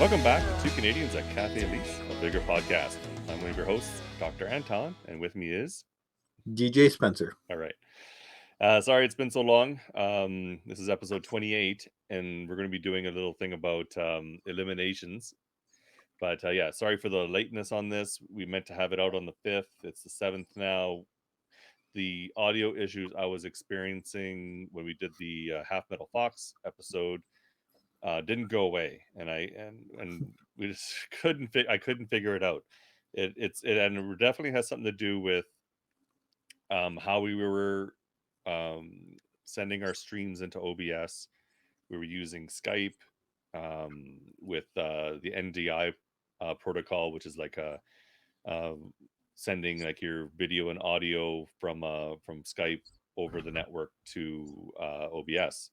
Welcome back to Two Canadians at Kafe Lise, a bigger podcast. I'm one of your hosts, Dr. Anton, and with me is... DJ Spencer. All right. Sorry it's been so long. This is episode 28, and we're going to be doing a little thing about eliminations. But yeah, sorry for the lateness on this. We meant to have it out on the 5th. It's the 7th now. The audio issues I was experiencing when we did the Half Metal Fox episode didn't go away, and we just I couldn't figure it out. It definitely has something to do with how we were sending our streams into OBS. We were using Skype with the NDI protocol, which is like a sending like your video and audio from Skype over the network to OBS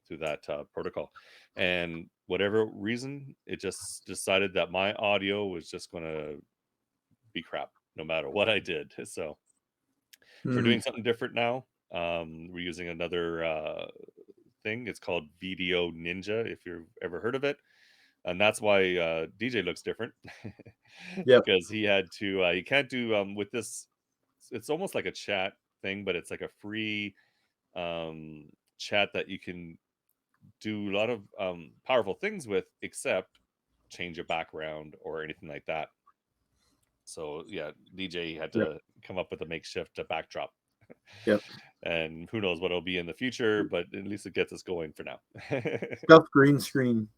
through that protocol. And whatever reason, it just decided that my audio was just going to be crap no matter what I did. So we're doing something different now. We're using another thing. It's called Video Ninja, if you've ever heard of it. And that's why DJ looks different. Yep. Because he had to, he can't do with this. It's almost like a chat thing, but it's like a free chat that you can do a lot of powerful things with, except change a background or anything like that. So yeah, DJ had to come up with a makeshift backdrop. Yep. And who knows what it'll be in the future, but at least it gets us going for now. Stuff green screen.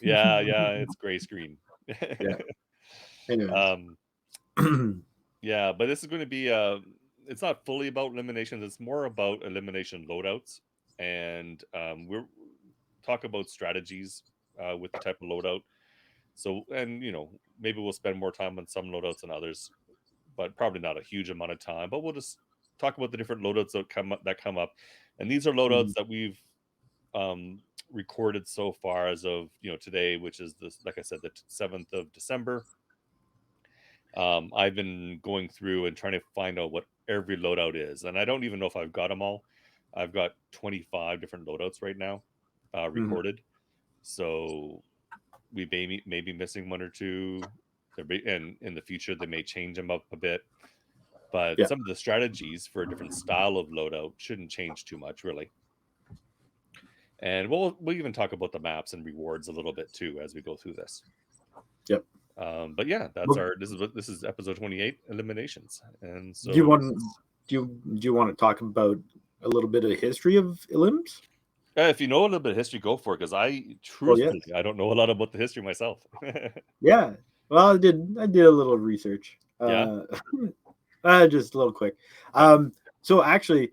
Yeah, it's gray screen. Yeah. Anyways. Yeah, but this is going to be it's not fully about eliminations. It's more about elimination loadouts, and we're talk about strategies with the type of loadout. So, and maybe we'll spend more time on some loadouts than others, but probably not a huge amount of time. But we'll just talk about the different loadouts that come up, and these are loadouts that we've recorded so far as of today, which is this, like I said, the 7th of December. I've been going through and trying to find out what every loadout is, and I don't even know if I've got them all. I've got 25 different loadouts right now recorded, so we may be missing one or two, and in the future they may change them up a bit. But some of the strategies for a different style of loadout shouldn't change too much, really. And we'll even talk about the maps and rewards a little bit too as we go through this. Yep. But yeah, that's this is episode 28, eliminations. And so do you want to talk about a little bit of history of elims? If you know a little bit of history, go for it, because I truthfully I don't know a lot about the history myself. Yeah. Well, I did a little research. Yeah. Just a little quick. So actually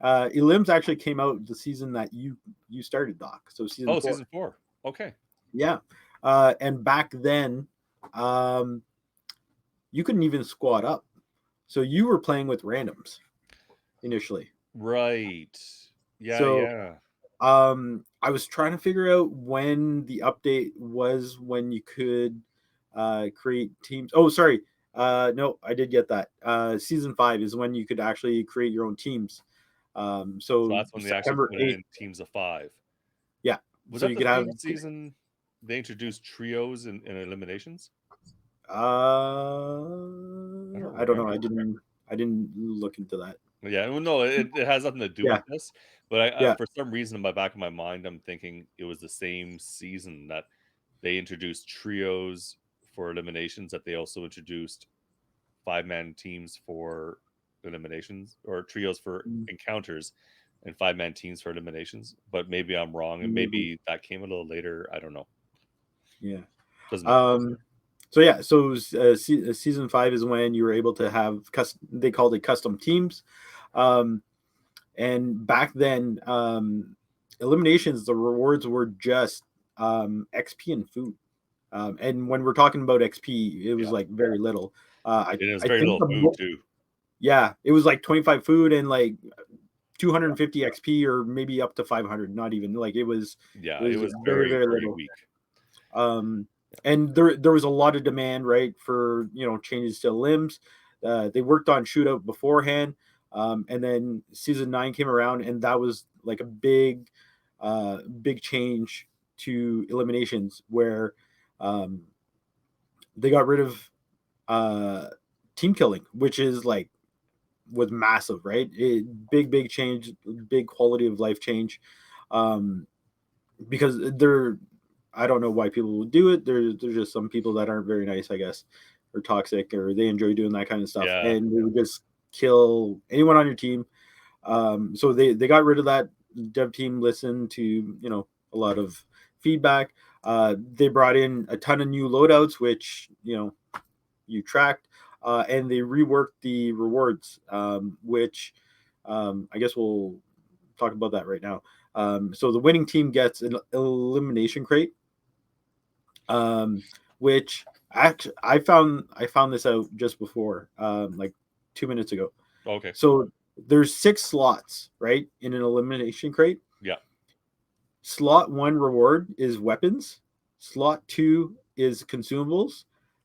elims actually came out the season that you started, Doc. So season 4. Season 4. Okay. Yeah. And back then you couldn't even squad up. So you were playing with randoms initially. Right. Yeah. I was trying to figure out when the update was when you could create teams. Oh, sorry. No, I did get that. Season 5 is when you could actually create your own teams. So that's when they actually put it in teams of 5. Yeah. Was that the same season they introduced trios in eliminations? I don't know. I didn't look into that. Yeah, well, no, it has nothing to do with this. But I for some reason in my back of my mind, I'm thinking it was the same season that they introduced trios for eliminations, that they also introduced 5-man teams for eliminations, or trios for encounters, and 5-man teams for eliminations. But maybe I'm wrong, and maybe that came a little later. I don't know. Yeah. So yeah, so season 5 is when you were able to have they called it custom teams. And back then, eliminations, the rewards were just XP and food. And when we're talking about XP, it was like very little. It was very little food too. Yeah, it was like 25 food and like 250 XP, or maybe up to 500. Not even, like it was. Yeah, it was very, very little. Weak. And there was a lot of demand, right, for changes to limbs. They worked on shootout beforehand, and then season 9 came around, and that was like a big change to eliminations, where Um, they got rid of team killing, which is like was massive, right? Big change, big quality of life change. Um, because they're I don't know why people would do it. There's just some people that aren't very nice, I guess, or toxic, or they enjoy doing that kind of stuff, Yeah. and they would just kill anyone on your team. So they got rid of that. Dev team listened to a lot of feedback. They brought in a ton of new loadouts, which you tracked, and they reworked the rewards, which I guess we'll talk about that right now. So the winning team gets an elimination crate, um, which actually I found this out just before, like 2 minutes ago. Okay. So there's 6 slots, right, in an elimination crate. Yeah. Slot 1 reward is weapons. Slot 2 is consumables.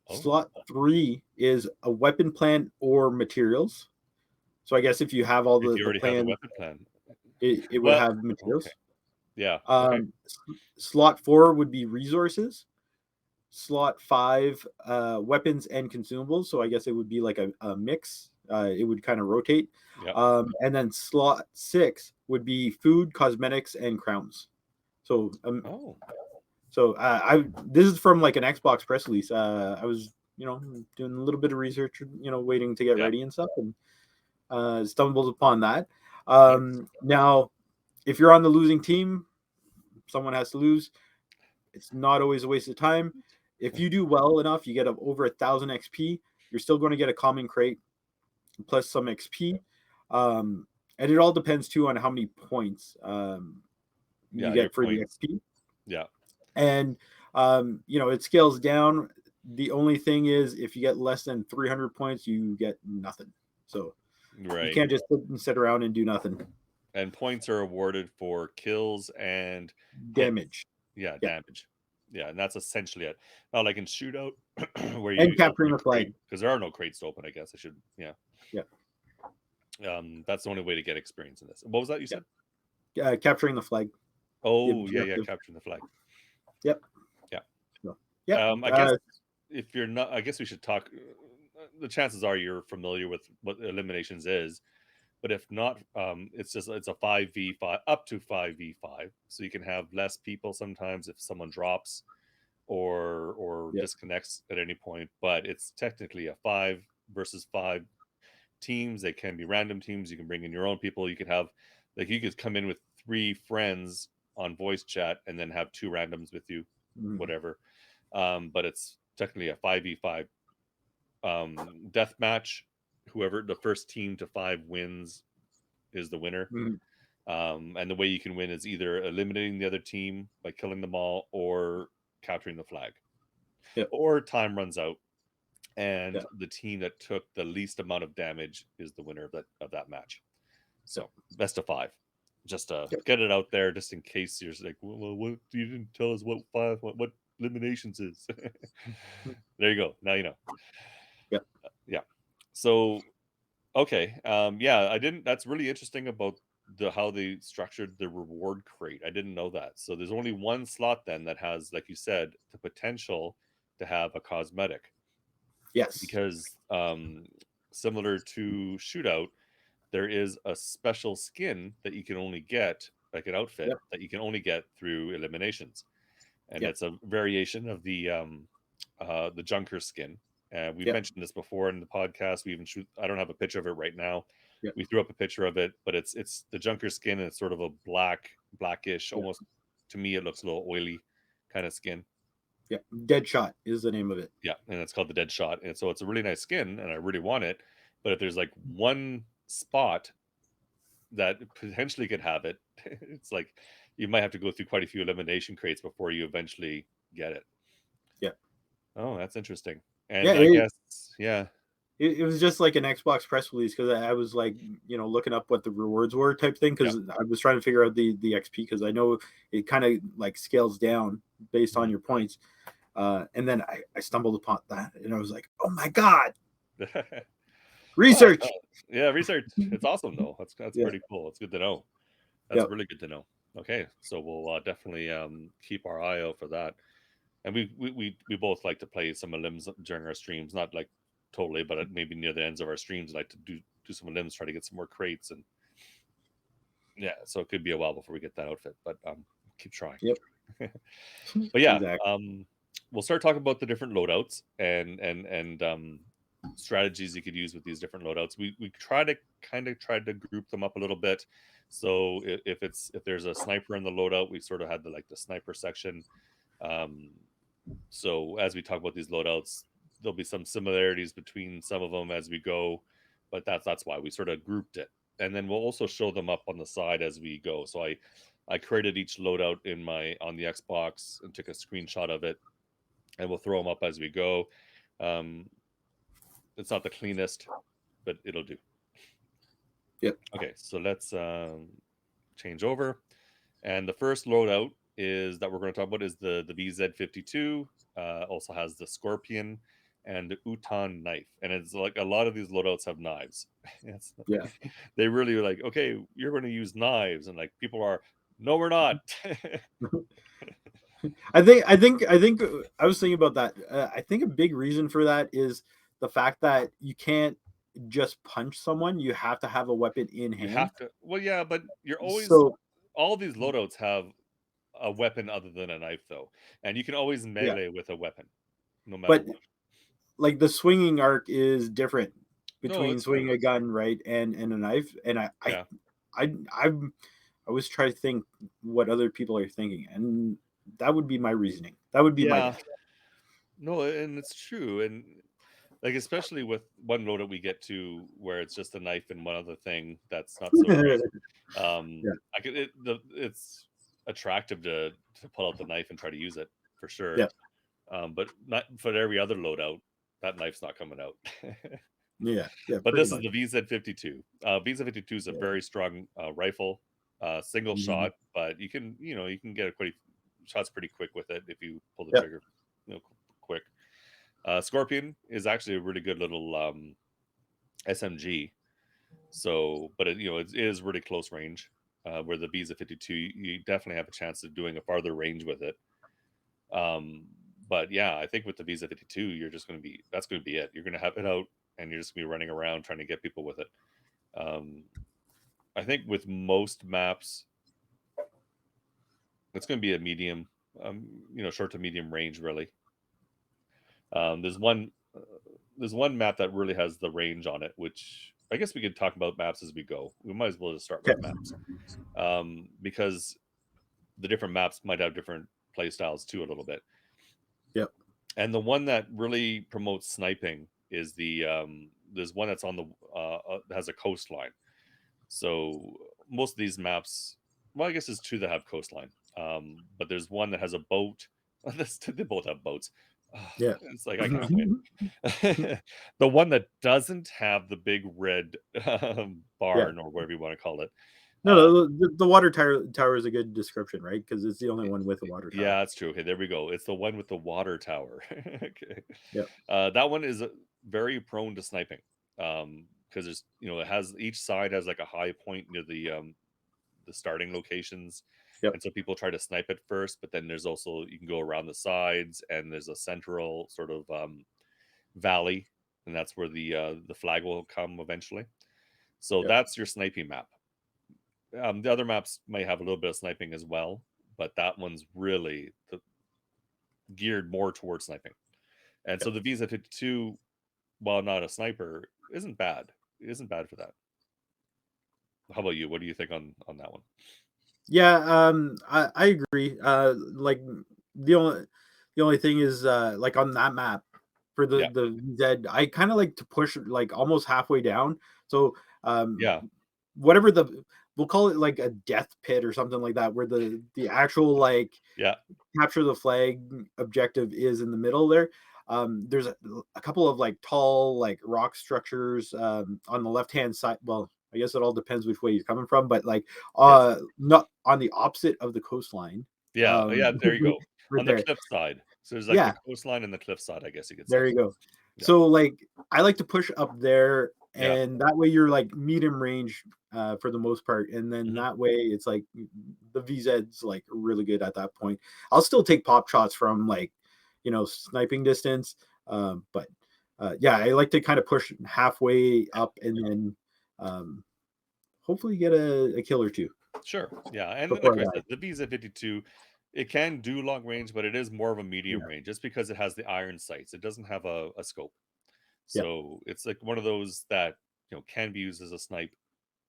Oh, Slot 3 is a weapon plan or materials. So I guess if you have all if the you the already have the plan, weapon plan. it would Well, have okay. materials. Yeah. Okay. Um, Slot 4 would be resources. Slot 5, weapons and consumables. So I guess it would be like a mix. It would kind of rotate. Yep. And then slot 6 would be food, cosmetics, and crowns. So Oh, I this is from like an Xbox press release. I was doing a little bit of research, waiting to get yeah. ready and stuff, and stumbled upon that. Nice. Now, if you're on the losing team, someone has to lose. It's not always a waste of time. If you do well enough, you get over 1,000 XP. You're still going to get a common crate plus some XP, and it all depends too on how many points you Yeah. Your get for the points. XP. Yeah. And it scales down. The only thing is, if you get less than 300 points, you get nothing. So you Right. can't just sit around and do nothing. And points are awarded for kills and hits. Damage. Yeah, Yeah, damage. Yeah, and that's essentially it. Not like in shootout where and you open capturing a the crate flag. because there are no crates to open. I guess I should. Yeah. Yeah, That's the only way to get experience in this. What was that you said? yeah. Capturing the flag. The Oh, yeah, yeah, objective. capturing the flag. Yep. Yeah. So, yeah. I guess if you're not, I guess we should talk. The chances are you're familiar with what eliminations is, but if not, it's a 5v5 up to 5v5, so you can have less people sometimes if someone drops or Yep. disconnects at any point. But it's technically a 5 versus 5 teams. They can be random teams. You can bring in your own people. You could have like you could come in with 3 friends on voice chat and then have 2 randoms with you, Mhm. whatever. But it's technically a 5v5 death match. Whoever the first team to 5 wins is the winner. Mhm. And the way you can win is either eliminating the other team by killing them all or capturing the flag, Yep. or time runs out Yeah. and the team that took the least amount of damage is the winner of that match. Yep. So best of 5, just to Yep. get it out there, just in case you're like, well, what you didn't tell us what eliminations is. There you go. Now you know. Yep. Yeah. So okay. Yeah, I didn't. That's really interesting about how they structured the reward crate. I didn't know that. So there's only one slot then that has, like you said, the potential to have a cosmetic Yes. because similar to shootout, there is a special skin that you can only get, like an outfit Yep. that you can only get through eliminations, and Yep. it's a variation of the Junker skin. We've Yep. mentioned this before in the podcast. We even shoot. I don't have a picture of it right now. Yep. We threw up a picture of it, but it's the Junker skin, and it's sort of a blackish, Yep. almost to me it looks a little oily kind of skin. Yep. Deadshot is the name of it. Yeah, and it's called the Dead Shot, and so it's a really nice skin, and I really want it. But if there's like one spot that potentially could have it, it's like you might have to go through quite a few elimination crates before you eventually get it. Yeah. Oh, that's interesting. Yeah. And I guess, yeah, It was just like an Xbox press release because I was like, looking up what the rewards were type thing yeah, because I was trying to figure out the XP because I know it kind of like scales down based on mhm. your points. And then I stumbled upon that and I was like, oh my God, Oh, research. yeah, research. It's awesome though. That's Yeah. pretty cool. It's good to know. That's Yep. really good to know. Okay, so we'll definitely keep our eye out for that. And we both like to play some limbs during our streams, not like totally, but maybe near the ends of our streams, like to do some limbs, try to get some more crates, and yeah, so it could be a while before we get that outfit, but keep trying. Yep. But yeah, Exactly. we'll start talking about the different loadouts and strategies you could use with these different loadouts. We try to group them up a little bit. So if there's a sniper in the loadout, we sort of had the sniper section. Um, so as we talk about these loadouts, there'll be some similarities between some of them as we go, but that's why we sort of grouped it. And then we'll also show them up on the side as we go. So I created each loadout on the Xbox and took a screenshot of it, and we'll throw them up as we go. Um, it's not the cleanest, but it'll do. Yep. Okay, so let's change over. And the first loadout is that we're going to talk about is the VZ52. Also has the Scorpion and the Utan knife, and it's like a lot of these loadouts have knives. It's, Yeah. they really are like, okay, you're going to use knives, and like people are, no, we're not. I think I was thinking about that. I think a big reason for that is the fact that you can't just punch someone. You have to have a weapon in You hand. have to. Well, yeah, but you're always So all these loadouts have a weapon other than a knife, though, and you can always yeah, melee with a weapon, no matter but what. like the swinging arc is different No, between it's true. swinging a gun, right, and a knife. And Yeah. I I'm I always try to think what other people are thinking, and that would be my reasoning. That would be my Yeah. guess. No, and it's true. And like especially with one loadout we get to where it's just a knife and one other thing that's not so great. Yeah, It's attractive to pull out the knife and try to use it for sure. yeah, But not for every other loadout, that knife's not coming out. yeah, yeah, But pretty this is much. the VZ52. VZ52 is a Yeah. very strong rifle, single Mhm. shot, but you can get a pretty shots pretty quick with it if you pull the Yeah, trigger, quick. Scorpion is actually a really good little SMG. So, but it is really close range. Where the VZ52, you definitely have a chance of doing a farther range with it. Um, but yeah, I think with the VZ52, that's going to be it. You're going to have it out, and you're just going to be running around trying to get people with it. Um, I think with most maps, it's going to be a medium, short to medium range, really. Um, there's one, uh, there's one map that really has the range on it, which I guess we could talk about maps as we go. We might as well just start with okay. maps, because the different maps might have different play styles too, a little bit. Yep. And the one that really promotes sniping is there's one that's on the has a coastline. So most of these maps, well, I guess there's two that have coastline. But there's one that has a boat. They both have boats. Ugh, Yeah. it's like I can't win. The one that doesn't have the big red Yeah. barn or whatever you want to call it. No, Uh, no, the water tower is a good description, right? Because it's the only one with a water yeah, tower. that's true. Okay, there we go. It's the one with the water tower. Okay, Yep. that one is very prone to sniping. Because it has each side has like a high point near the starting locations, Yep. and so people try to snipe it first. But then there's also you can go around the sides, and there's a central sort of valley, and that's where the flag will come eventually. So Yep. that's your sniping map. The other maps may have a little bit of sniping as well, but that one's really geared more towards sniping. And so Yep. the Visa 52, while not a sniper, isn't bad. It isn't bad for that. How about you? What do you think on that one? Yeah. I agree. Like the only the only thing is like on that map for Yeah, the Z, I kind of like to push like almost halfway down. So yeah, whatever we'll call it like a death pit or something like that, where the actual like yeah, capture the flag objective is in the middle there. There's a couple of like tall like rock structures on the left hand side. Well, I guess it all depends which way you're coming from, but like yes, not on the opposite of the coastline. yeah, yeah. There you go. Right On the there. cliff side, so there's like the Yeah, coastline and the cliff side, I guess you could say. there you go. Yeah, So like I like to push up there, yeah, and that way you're like medium range for the most part, and then hmm, that way it's like the VZ's like really good at that point. I'll still take pop shots from like sniping distance. But yeah, I like to kind of push halfway up and then hopefully get a kill or two Sure. Yeah. And before like I I die. said, the VZ52, it can do long range, but it is more of a medium Yeah, range just because it has the iron sights. It doesn't have a scope. yeah, So it's like one of those that, can be used as a snipe,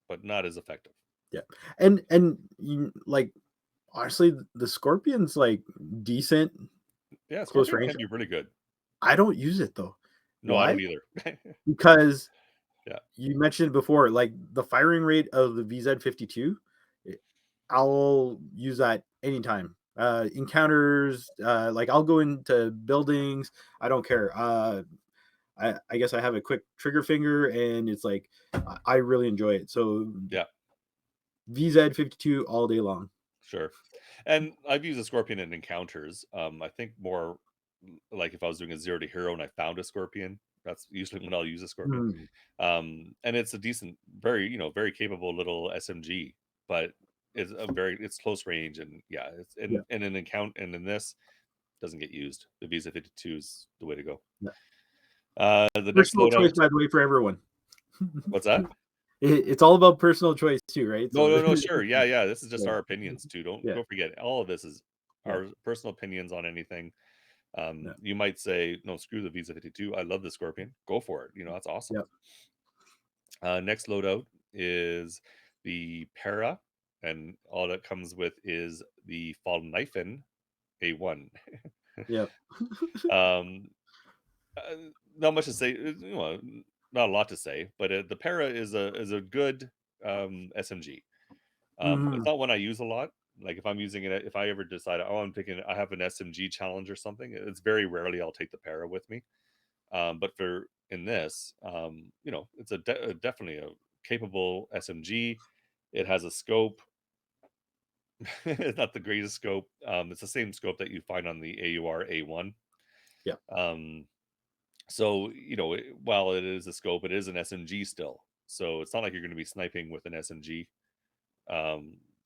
but not as effective. yeah. And like honestly, the Scorpion's like decent Yeah. close Scorpion range. can be really good. I don't use it though. No, I Why? don't either. Because Yeah. you mentioned before, like the firing rate of the VZ52, I'll use that anytime. Encounters, like I'll go into buildings. I don't care. I guess I have a quick trigger finger, and it's like I really enjoy it. So Yeah. VZ52 all day long. Sure. And I've used a scorpion in encounters. I think more like if I was doing a zero to hero and I found a scorpion, that's usually when I'll use a scorpion. Mm, And it's a decent, very, very capable little SMG, but it's close range. And yeah, it's yeah, in an account and in this doesn't get used. The Visa 52 is the way to go. yeah. The next Personal choice, loadout, by the way, for everyone. what's that? It's all about personal choice too, right? No, So no, no, sure. Yeah, yeah. This is just yeah, our opinions too. Don't yeah, don't forget. All of this is yeah, our personal opinions on anything. yeah, You might say, no, screw the Visa 52. I love the Scorpion. Go for it. That's awesome. yeah, Next loadout is the Para, and all that comes with is the Fallen Knifin A1. yeah, um, uh, Not much to say. Not a lot to say, but the Para is a good SMG. It's mhm, not one I use a lot. Like if I'm using it, if I ever decide, oh, I have an SMG challenge or something, it's very rarely I'll take the Para with me. But for in this, it's definitely a capable SMG. It has a scope. It's not the greatest scope. It's the same scope that you find on the AUR A1. yeah, Um, so while it is a scope, it is an SMG still. So it's not like you're going to be sniping with an SMG.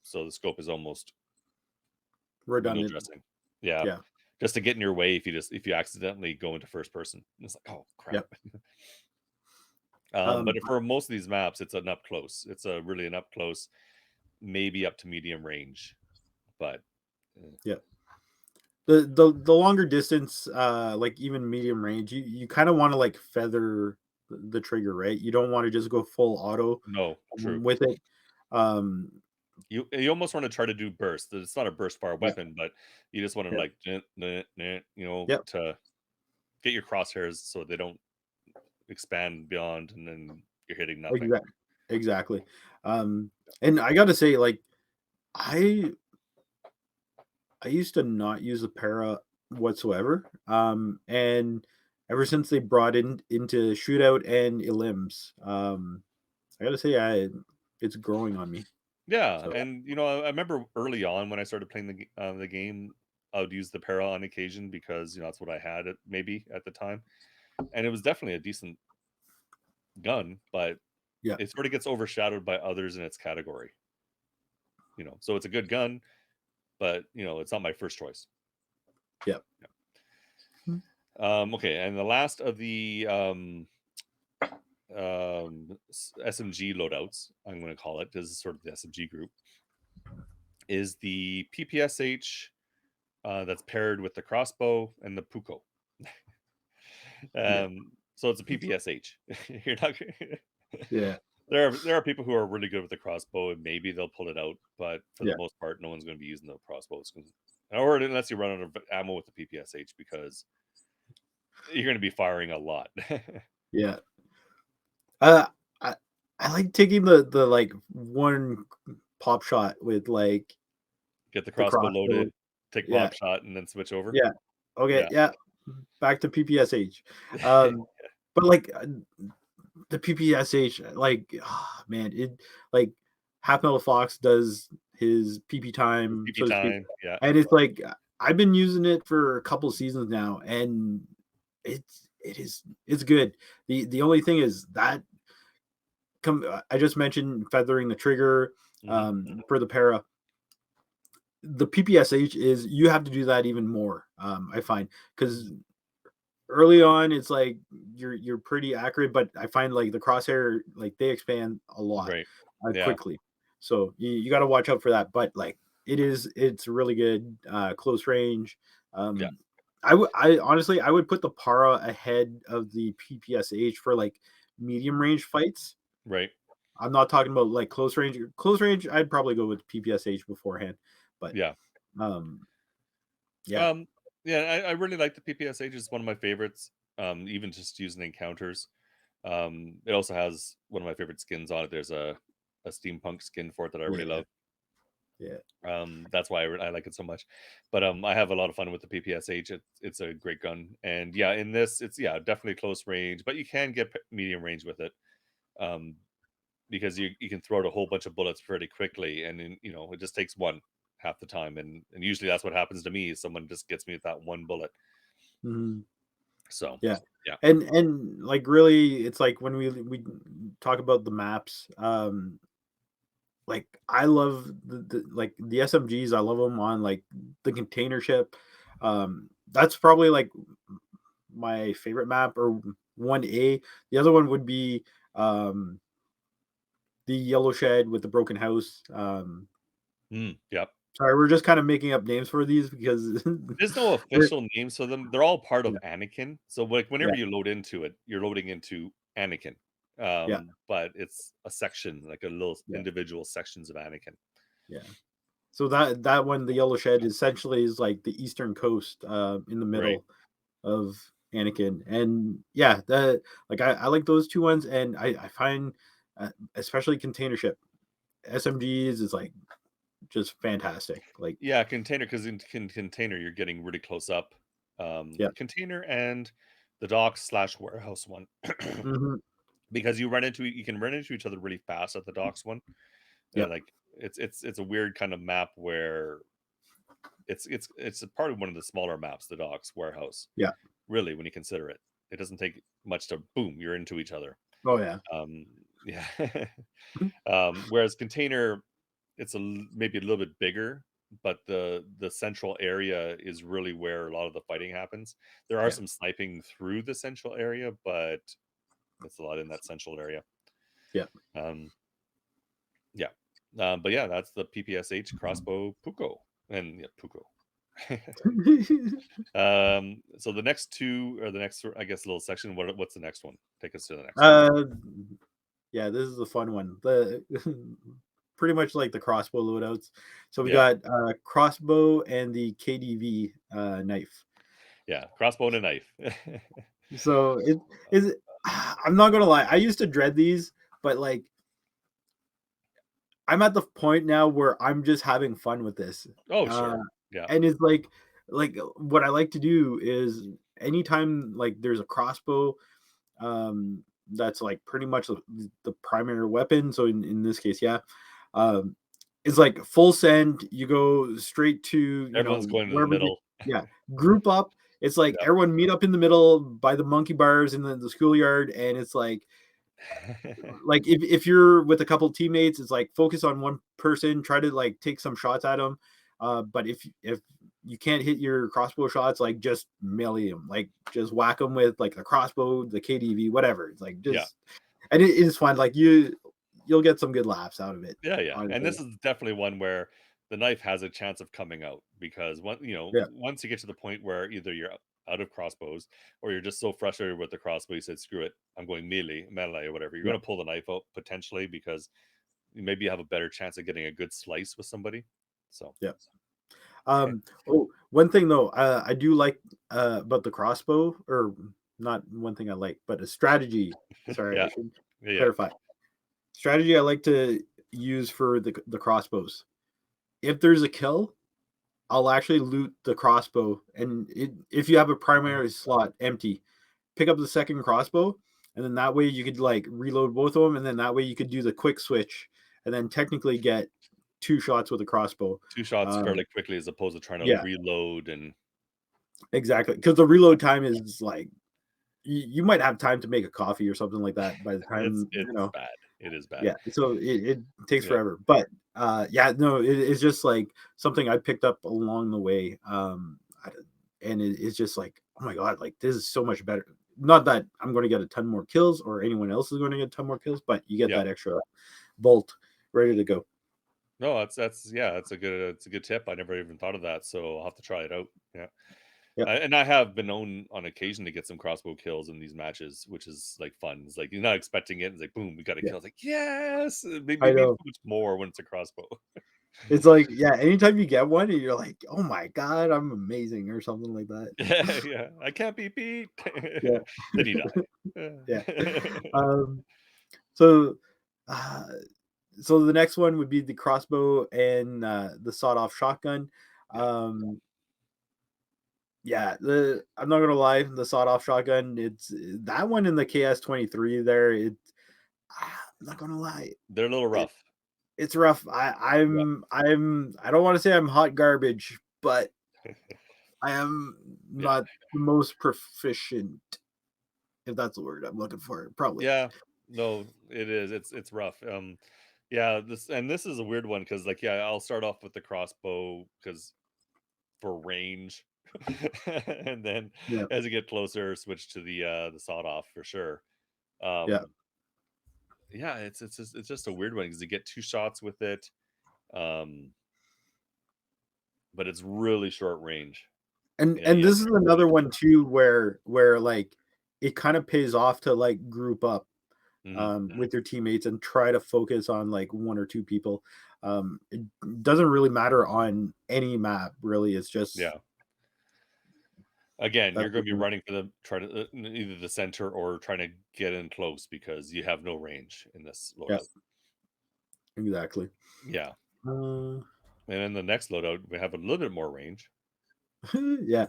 So the scope is almost window redundant. dressing. Yeah, Yeah, just to get in your way if you accidentally go into first person. It's like, oh yeah. crap. But Um, for most of these maps, it's an up close. It's a really an up close, maybe up to medium range. But yeah. The longer distance, like even medium range, you kind of want to like feather the trigger, right? You don't want to just go full auto no, true. with it. Um, You almost want to try to do burst. It's not a burst fire yeah, weapon, but you just want to yeah, like yeah, to get your crosshairs so they don't expand beyond, and then you're hitting nothing. exactly, exactly. Um, and I gotta say, like, I I used to not use the para whatsoever. And ever since they brought into shootout and elims, I gotta say, it's growing on me. Yeah, So and I remember early on when I started playing the game, I would use the para on occasion because that's what I had maybe at the time, and it was definitely a decent gun, but yeah, it sort of gets overshadowed by others in its category. So it's a good gun, but it's not my first choice. yeah, mm, Okay, and the last of the SMG loadouts, I'm going to call it. This is sort of the SMG group. Is the PPSH that's paired with the crossbow and the Puko. yeah, So it's a PPSH. You're not. yeah, There are people who are really good with the crossbow, and maybe they'll pull it out. But for the yeah, most part, no one's going to be using the crossbows, or unless you run out of ammo with the PPSH, because you're going to be firing a lot. yeah. Uh, I I like taking the like one pop shot with like Get the the crossbow crossbow. loaded, take Yeah, pop shot, and then switch over. yeah. Okay, Yeah. yeah. Back to PPSH. But like the PPSH, like, man, it like Half Metal Fox does his PP time, PP so to speak, time. Yeah. and it's like I've been using it for a couple seasons now, and it's good. The only thing is that I just mentioned feathering the trigger Hmm. for the para. the PPSH is you have to do that even more. I find because early on it's like you're pretty accurate, but I find like the crosshair like they expand a lot Right. Yeah. quickly, so you got to watch out for that. But like it's really good close range. Yeah. Um, I honestly I would put the Para ahead of the PPSH for like medium range fights. Right. I'm not talking about like close range. Close range, I'd probably go with PPSH beforehand, but Yeah. um, yeah, Um, yeah, I really like the PPSH. It's one of my favorites. Even just using encounters. It also has one of my favorite skins on it. There's a steampunk skin for it that I really yeah, love. yeah. That's why I like it so much. But I have a lot of fun with the PPSH. It's a great gun, and yeah, in this, it's yeah definitely close range, but you can get medium range with it. Um, because you can throw out a whole bunch of bullets pretty quickly, and then, it just takes one half the time, and usually that's what happens to me. Is someone just gets me with that one bullet. Mhm. So Yeah. yeah, And like really it's like when we talk about the maps, like I love the like the SMGs, I love them on like the container ship. That's probably like my favorite map or 1A. The other one would be the yellow shed with the broken house. yeah. Sorry, we're just kind of making up names for these because There's no they're official names for them. They're all part of yeah, Anakin. So like yeah, whenever you load into it, you're loading into Anakin. yeah, But it's a section, like a little yeah, individual sections of Anakin. yeah. So that one, the yellow shed, essentially is like the eastern coast, in the Right. middle of Anakin, and yeah, that like I like those two ones, and I find, especially container ship SMGs is like just fantastic. Like Yeah, container, because in container you're getting really close up. yeah, Container and the docks/warehouse one. hmm Because you can run into each other really fast at the docks one. yeah, Like it's a weird kind of map where it's a part of one of the smaller maps, the docks warehouse. yeah. Really, when you consider it, it doesn't take much to boom, you're into each other. Oh yeah, Yeah. Whereas container, maybe a little bit bigger, but the central area is really where a lot of the fighting happens. There are yeah, some sniping through the central area, but it's a lot in that central area. yeah. Um, yeah. But yeah, that's the PPSH crossbow Puko. And yeah, Puko. So the next two, or the next, I guess, little section. What's the next one? Take us to the next one. uh, yeah. This is a fun one. The pretty much like the crossbow loadouts. So we Yeah, got crossbow and the KDV knife. yeah, crossbow and a knife. So it is. I'm not gonna lie. I used to dread these, but like I'm at the point now where I'm just having fun with this. Oh, Uh, sure. Yeah. and it's like what I like to do is anytime like there's a crossbow, that's like pretty much the primary weapon. So in this case, yeah, um, it's like full send. You go straight to Everyone's going in the wherever you middle. yeah group up. It's like everyone meet up in the middle by the monkey bars in the schoolyard, and it's like if you're with a couple teammates, it's like focus on one person, try to like take some shots at them. But if you can't hit your crossbow shots, like just melee them, like just whack them with like the crossbow, the KDV, whatever. It's like Yeah. just and it is fun. Like you'll get some good laughs out of it. Yeah, yeah. And Honestly, this is definitely one where the knife has a chance of coming out, because yeah, once you get to the point where either you're out of crossbows, or you're just so frustrated with the crossbow you said, screw it, I'm going melee or whatever. You're yeah, going to pull the knife out potentially, because maybe you have a better chance of getting a good slice with somebody. So, yeah. Oh, one thing though, I do like about the crossbow, or not one thing I like, but a strategy. Sorry, I yeah. should Yeah, yeah. clarify. Strategy I like to use for the crossbows. If there's a kill, I'll actually loot the crossbow, and if you have a primary slot empty, pick up the second crossbow, and then that way you could like reload both of them, and then that way you could do the quick switch, and then technically get two shots with a crossbow. Two shots Um, fairly quickly, as opposed to trying to yeah, reload and exactly, because the reload time is like you might have time to make a coffee or something like that by the it's time it's bad. It is bad. Yeah, so it takes Yeah. forever, but, yeah, no, it's just, like, something I picked up along the way, I and it's just like, "Oh my god, like, this is so much better." Not that I'm gonna get a ton more kills or anyone else is gonna get a ton more kills, but you get Yeah. that extra bolt ready to go. No, that's yeah, that's a good tip. I never even thought of that, so I'll have to try it out. Yeah. Yep, And I have been known on occasion to get some crossbow kills in these matches, which is like fun. It's like you're not expecting it. It's like boom, we got a yeah, kill. It's like yes, I maybe know. so much more when it's a crossbow. It's like, yeah, anytime you get one and you're like, "Oh my god, I'm amazing," or something like that. Yeah, yeah. I can't be beat. Yeah, Then you yeah. die. Um, so, uh so the next one would be the crossbow and the sawed-off shotgun. Yeah. Um, yeah, the I'm not gonna lie, the sawed-off shotgun, it's that one in the KS-23 there. I'm not gonna lie, They're a little it, rough. it's rough. Yeah. I don't want to say I'm hot garbage, but I am Yeah. not the most proficient, if that's the word I'm looking for. Probably. Yeah. No, it is. It's rough. Yeah, this is a weird one because like yeah, I'll start off with the crossbow because for range. And then Yeah, as you get closer, switch to the sawed off for sure. yeah. Um yeah, it's just a weird one because you get two shots with it. Um but it's really short range. Yeah, And you have this to is be really another one careful. too where like it kind of pays off to like group up Mhm. with your teammates and try to focus on like one or two people. It doesn't really matter on any map, really. It's just Yeah. Again, that's you're the going to be thing. running for the try to either the center or trying to get in close because you have no range in this Yeah, loadout. exactly. Yeah. Uh, And then the next loadout, we have a little bit more range. yeah.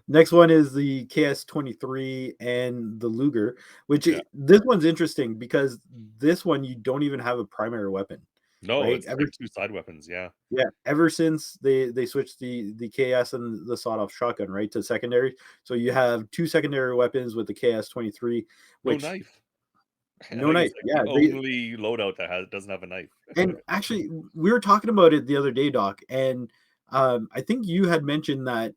Next one is the KS-23 and the Luger, Yeah. this one's interesting because this one you don't even have a primary weapon, No, right? it's like two side weapons. Yeah. Yeah, ever since they switched the KS and the sawed-off shotgun, right, to secondary, so you have 2 secondary weapons with the KS-23, No which knife. I no think knife, it's like yeah, the they only loadout that doesn't have a knife. and actually, we were talking about it the other day, Doc, and, I think you had mentioned that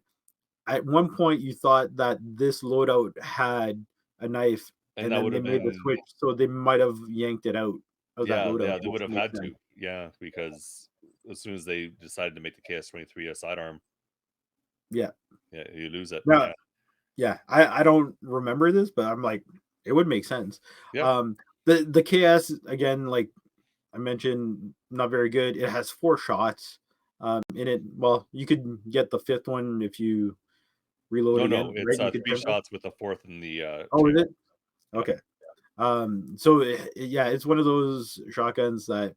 at one point you thought that this loadout had a knife, And and that then would they have made the been switch, so they might have yanked it out of that yeah, loadout, yeah, they which would have makes had sense. to. Yeah, because as soon as they decided to make the KS-23 a sidearm, Yeah. yeah, you lose it. Now Yeah. yeah, I don't remember this, but I'm like, it would make sense. Yep. The KS again, like I mentioned, not very good. It has 4 shots in it. Well, you could get the 5th one if you reload No, no, again, it's right? You could three turn off. shots with a fourth in the Oh, is chamber. it? Yeah. Okay. So yeah, it's one of those shotguns that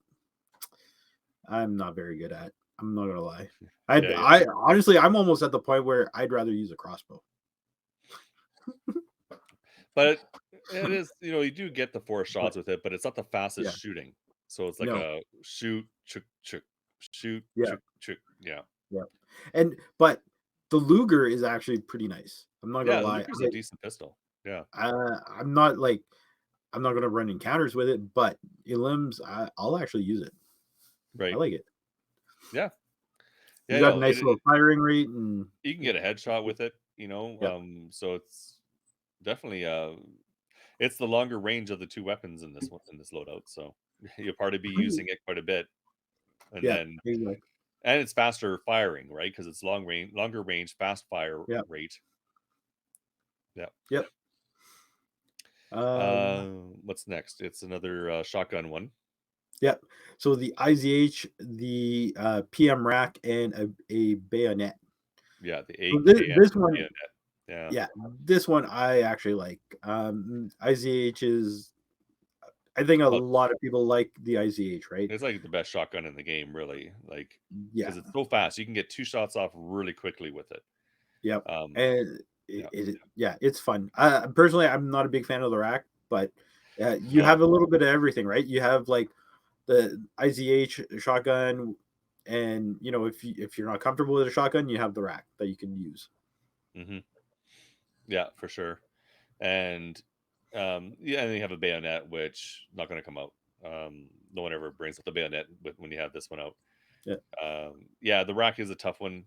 I'm not very good at. I'm not gonna lie. Yeah, yeah. I honestly, I'm almost at the point where I'd rather use a crossbow. But it is, you do get the 4 But shots with it, but it's not the fastest yeah, shooting. So it's like no, a shoot, chook, chook, shoot, yeah. chook, chook. Yeah. Yeah. And but the Luger is actually pretty nice. I'm not gonna Yeah, the lie. Luger's a decent pistol. Yeah, I'm not like I'm not gonna run encounters with it, but elims, I'll actually use it. I right. like it. Yeah. You Yeah, got a no, nice little firing rate, and you can it, get a headshot with it, yeah, so it's definitely, it's the longer range of the 2 weapons in this one in this loadout, so you'll probably be using it quite a bit, and yeah, then exactly. and it's faster firing, right? Because it's longer range, fast fire Yeah, rate. Yeah. yep. Um, What's next? It's another, shotgun one. yep. So the IZH, the PM rack, and a bayonet. Yeah, the So AKM this one, bayonet. Yeah. yeah, this one I actually like. IZH is, I think a Well, lot of people like the IZH, right? it's like the best shotgun in the game, really, like Yeah, because it's so fast. You can get 2 shots off really quickly with it. yep, Um, and yeah. yeah, it's fun. Personally, I'm not a big fan of the rack, but you Yeah. have a little bit of everything, right? You have like the IZH shotgun, and if you're not comfortable with a shotgun, you have the rack that you can use. Mhm. Yeah, for sure. And, yeah, and then you have a bayonet, which not gonna come out. No one ever brings up the bayonet when you have this one out. Yeah. Yeah, the rack is a tough one.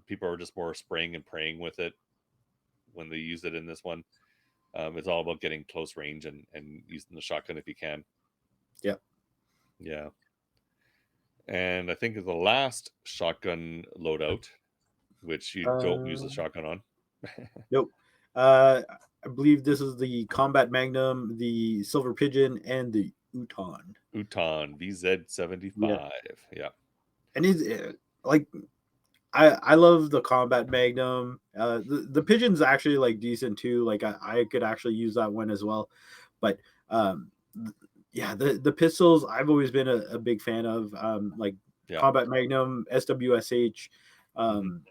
People are just more spraying and praying with it when they use it in this one. It's all about getting close range and using the shotgun if you can. Yeah. Yeah. And I think the last shotgun loadout, which you don't use the Um, shotgun on. nope. I believe this is the Combat Magnum, the Silver Pigeon, and the Uton. Uton Yeah, VZ75. Yeah. and it's like I love the Combat Magnum. The Pigeon's actually like decent too. Like I could actually use that one as well, but um, yeah, the pistols I've always been a big fan of. Like Yeah. Combat Magnum, SWSH, Mhm. um,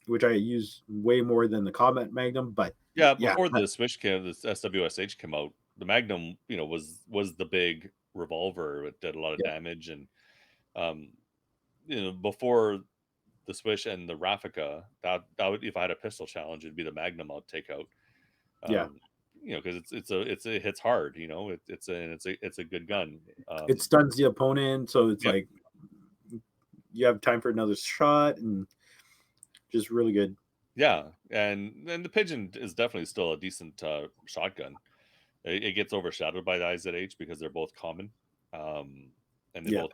which I use way more than the Combat Magnum. But Yeah, yeah, before the Switch came, this SWSH came out, the Magnum, was the big revolver. It did a lot of yeah, damage, and um, before the Swish and the Raffica, that would, if I had a pistol challenge, it'd be the Magnum I'd take out. yeah. Um, because it hits hard. It's a good gun. It stuns the opponent, so it's Yep. like you have time for another shot, and just really good. Yeah, and the Pigeon is definitely still a decent shotgun. It gets overshadowed by the IZH because they're both common, and they Yeah, both.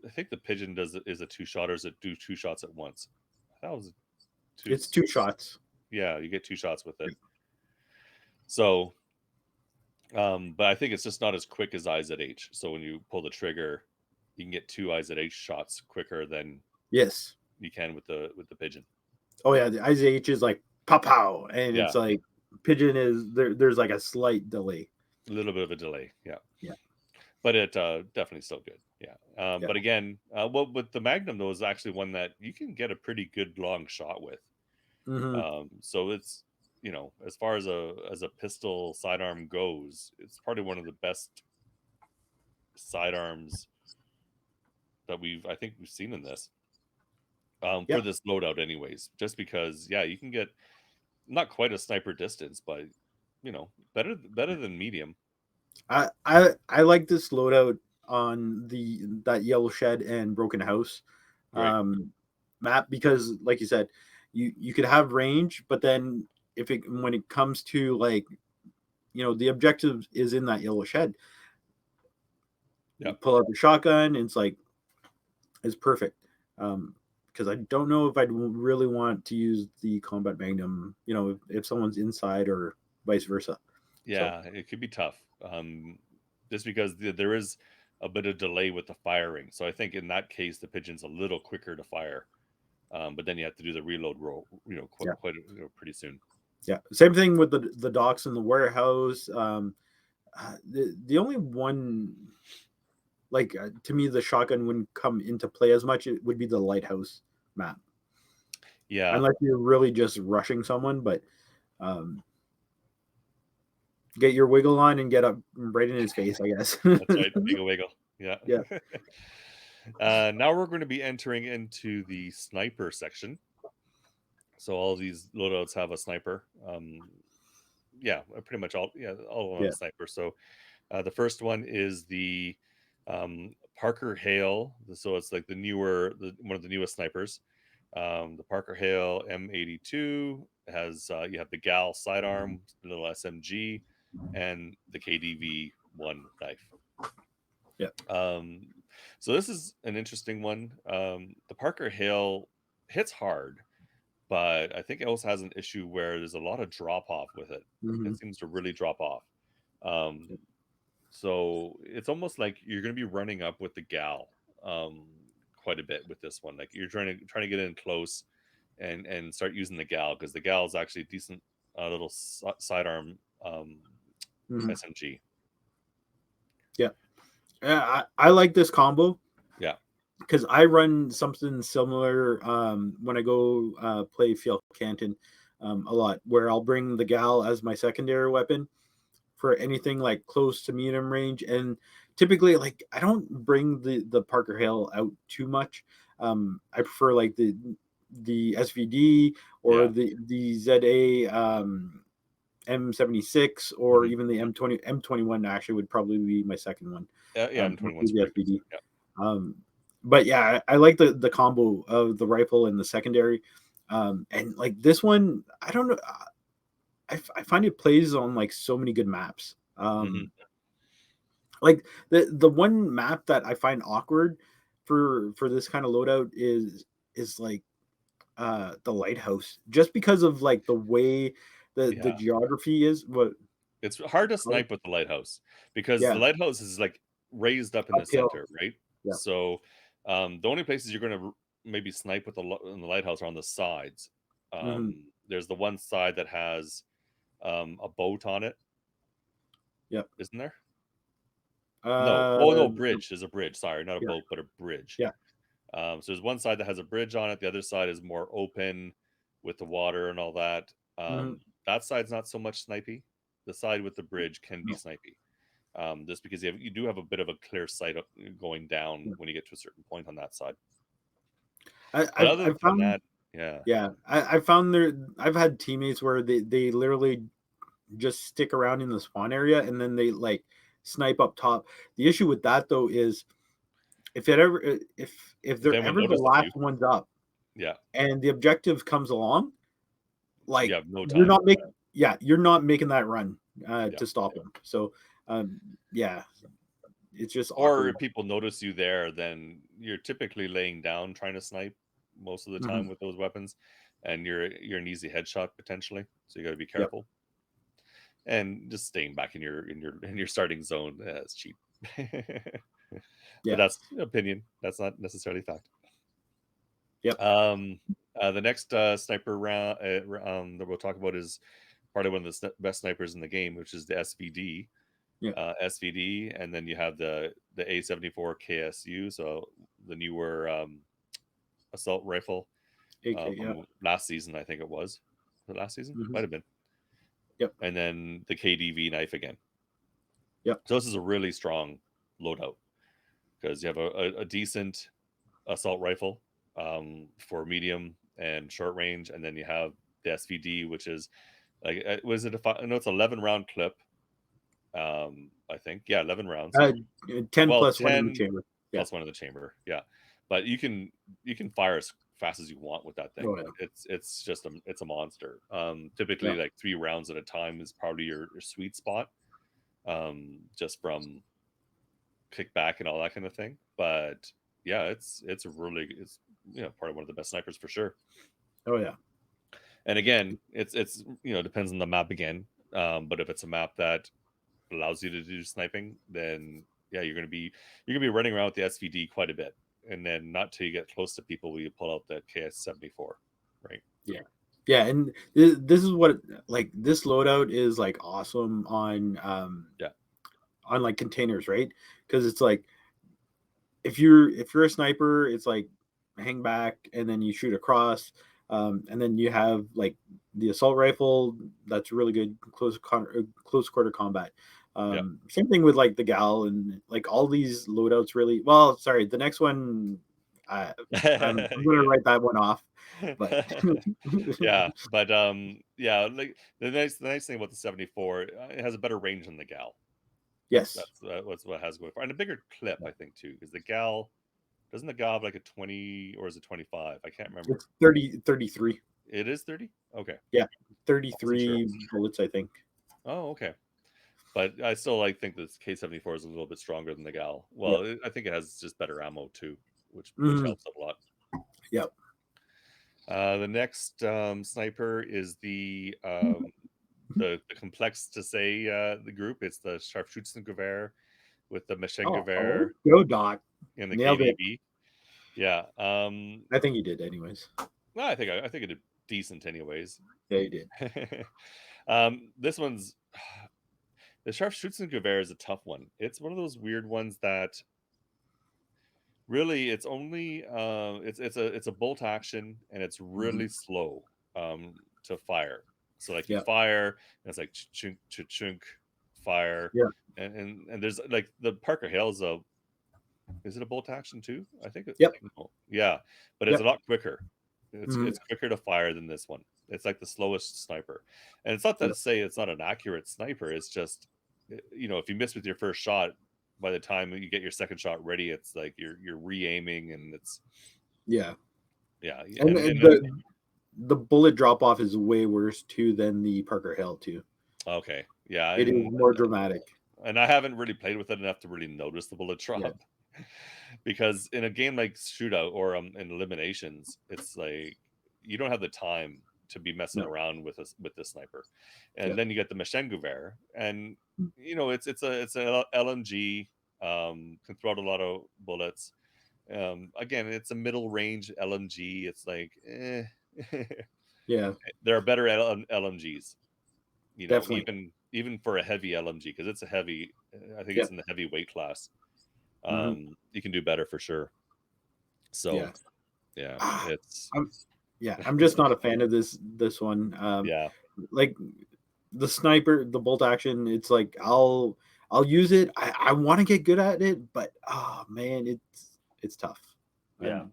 I think the Pigeon is a two shot, or is it do two shots at once? That was two. it's two shots. Yeah, you get two shots with it. So, but I think it's just not as quick as IZH. So when you pull the trigger, you can get two IZH shots quicker than Yes. you can with the Pigeon. Oh yeah, the IZH is like pow pow, and it's Yeah, like Pigeon is there. There's like a slight delay. a little bit of a delay. Yeah, Yeah, but it definitely still good. Yeah, yeah. but again, well, with the Magnum though is actually one that you can get a pretty good long shot with. Hmm. So it's as far as a pistol sidearm goes, it's probably one of the best sidearms that I think we've seen in this. For Yeah. this loadout, anyways, just because you can get not quite a sniper distance, but better than medium. I like this loadout on the that Yellow Shed and Broken House Right. um, map because, like you said, you could have range, but then if it when it comes to like the objective is in that Yellow Shed, you Yep. pull out the shotgun, and it's perfect. Because I don't know if I'd really want to use the Combat Magnum, if someone's inside or vice versa. So Yeah, it could be tough. Just because there is a bit of delay with the firing. So I think in that case, the Pigeon's a little quicker to fire. But then you have to do the reload roll, yeah, pretty soon. yeah. Same thing with the docks in the warehouse. The only one like to me the shotgun wouldn't come into play as much. It would be the lighthouse map, Yeah, unless you're really just rushing someone. But um, get your wiggle on and get up right in his face, I guess. that's right. Wiggle, wiggle. Yeah. Yeah. Now we're going to be entering into the sniper section. So all these loadouts have a sniper. Yeah, pretty much all of them have Yeah. a sniper. So the first one is the Parker Hale. So it's like one of the newest snipers. The Parker Hale M82 has you have the Gal sidearm, the little SMG, and the KDV one knife. Yeah. So this is an interesting one. The Parker Hale hits hard, but I think it also has an issue where there's a lot of drop off with it. Hmm. It seems to really drop off. Um, so it's almost like you're going to be running up with the Gal quite a bit with this one. Like you're trying to get in close and start using the Gal because the Gal is actually a decent little sidearm Hmm. SMG. Yeah. Yeah. I like this combo Yeah. because I run something similar when I go play Field Canton a lot, where I'll bring the Gal as my secondary weapon for anything like close to medium range. And typically, like I don't bring the Parker Hale out too much. I prefer like the SVD or Yeah. the ZA M76 or Mhm. even the M21 actually would probably be my second one. Yeah, M21's The pretty good. SPD. Yeah. Um, but yeah, I like the combo of the rifle and the secondary. And like this one, I don't know. I find it plays on like so many good maps. Mhm. Like the one map that I find awkward for this kind of loadout is like the lighthouse, just because of like the way the Yeah. geography is. What? It's hard to snipe with the lighthouse because the Yeah, lighthouse is like raised up in the uphill. center, right? Yeah. So the only places you're going to maybe snipe with in the lighthouse are on the sides. Hmm. There's the one side that has a boat on it, Yep. isn't there? No. Oh Uh, no, bridge. There's a bridge. Sorry, not a yeah. boat, but a bridge. Yeah. So there's one side that has a bridge on it. The other side is more open with the water and all that. Hmm. That side's not so much snipey. The side with the bridge can be No. snipey, just because you do have a bit of a clear sight going down Yeah. when you get to a certain point on that side. I, But I've other I've than found that, yeah, yeah I found there I've had teammates where they literally just stick around in the spawn area and then they like snipe up top. The issue with that though is if if they're anyone ever the notices you, last ones up yeah, and the objective comes along, you like have no you're time. not making you're not making that run Yeah. to stop them. So yeah, it's just Or awkward. if people notice you there, then you're typically laying down trying to snipe most of the time Hmm. with those weapons, and you're an easy headshot potentially. So you got to be Yep. careful and just staying back in your starting zone. Is cheap, but Yeah. that's opinion. That's not necessarily fact. Yep. Um, the next sniper round that we'll talk about is probably one of the best snipers in the game, which is the SVD. Yeah. SVD, and then you have the A74 KSU, so the newer assault rifle AK. Yeah. from last season, I think it was. Was it last season? Hmm. Might have been. Yep. And then the KDV knife again. Yep. So this is a really strong loadout because you have a decent assault rifle for medium and short range, and then you have the SVD, which is like was it a no, it's 11 round clip. I think, yeah, 11 rounds. Uh, 10 Well, plus one in the 10 chamber. Yeah. plus one in the chamber. Yeah. But you can fire as fast as you want with that thing. Oh yeah. It's just it's a monster. Typically Yeah. like 3 rounds at a time is probably your sweet spot. Just from kickback and all that kind of thing. But yeah, it's a really it's probably one of the best snipers for sure. Oh yeah. And again, it's depends on the map again. But if it's a map that allows you to do sniping, then yeah, you're gonna be running around with the SVD quite a bit, and then not till you get close to people will you pull out the KS74, right? Yeah. Yeah, and this is what like this loadout is like awesome Yeah, on like containers, right? Because it's like if you're a sniper, it's like hang back and then you shoot across, and then you have like the assault rifle that's really good close quarter combat. yeah. Same thing with like the gal and like all these loadouts really well. Sorry, the next one, uh, I'm gonna Yeah. write that one off, but Yeah, but yeah, like the nice thing about the 74, it has a better range than the gal. yes, That's what it has going for, and a bigger clip, I think, too, because the gal doesn't the gal have like a 20 or is it 25? I can't remember. it's 33. It is 30. Okay, Yeah, I wasn't sure. 33 bullets, I think. Oh, okay. But I still think the K74 is a little bit stronger than the gal. Yeah. Well, I think it has just better ammo too, which Mhm. helps a lot. Yep. The next sniper is the complex to say the group. It's the Scharfschützengewehr with the Oh, Maschinengewehr go Doc. and the Nailed it. KDB. Yeah. I think he did, anyways. Well, I think it did decent anyways. Yeah, he did. This one's the Scharfschützengewehr is a tough one. It's one of those weird ones that really it's only it's a bolt action and it's Mhm. really slow to fire. So like you Yeah. fire and it's like chunk chunk fire, Yeah. and there's like the Parker Hale is it a bolt action too? I think Yep. no. Yeah, but it's a Yep. lot quicker. Mhm. It's quicker to fire than this one. It's like the slowest sniper, and it's not to Yep. say it's not an accurate sniper. It's just if you miss with your first shot, by the time you get your second shot ready, it's like you're re-aiming, and it's Yeah. yeah, And the bullet drop off is way worse too than the Parker Hill too. okay, yeah, It is more dramatic. and I haven't really played with it enough to really notice the bullet Yeah. drop. Because in a game like shootout or in eliminations, it's like you don't have the time to be messing No. around with with the sniper, and Yep. then you get the Maschengewehr, and it's a LMG, can throw out a lot of bullets. Again, it's a middle range LMG. It's like Yeah. there are better LMGs. Definitely. Even for a heavy LMG, because it's a heavy. I think it's Yep. in the heavy weight class. Hmm. You can do better for sure. So Yeah. yeah, Ah, it's I'm just not a fan of this one. yeah, Like the sniper, the bolt action, it's like I'll use it. I want to get good at it, but oh man, it's tough. yeah,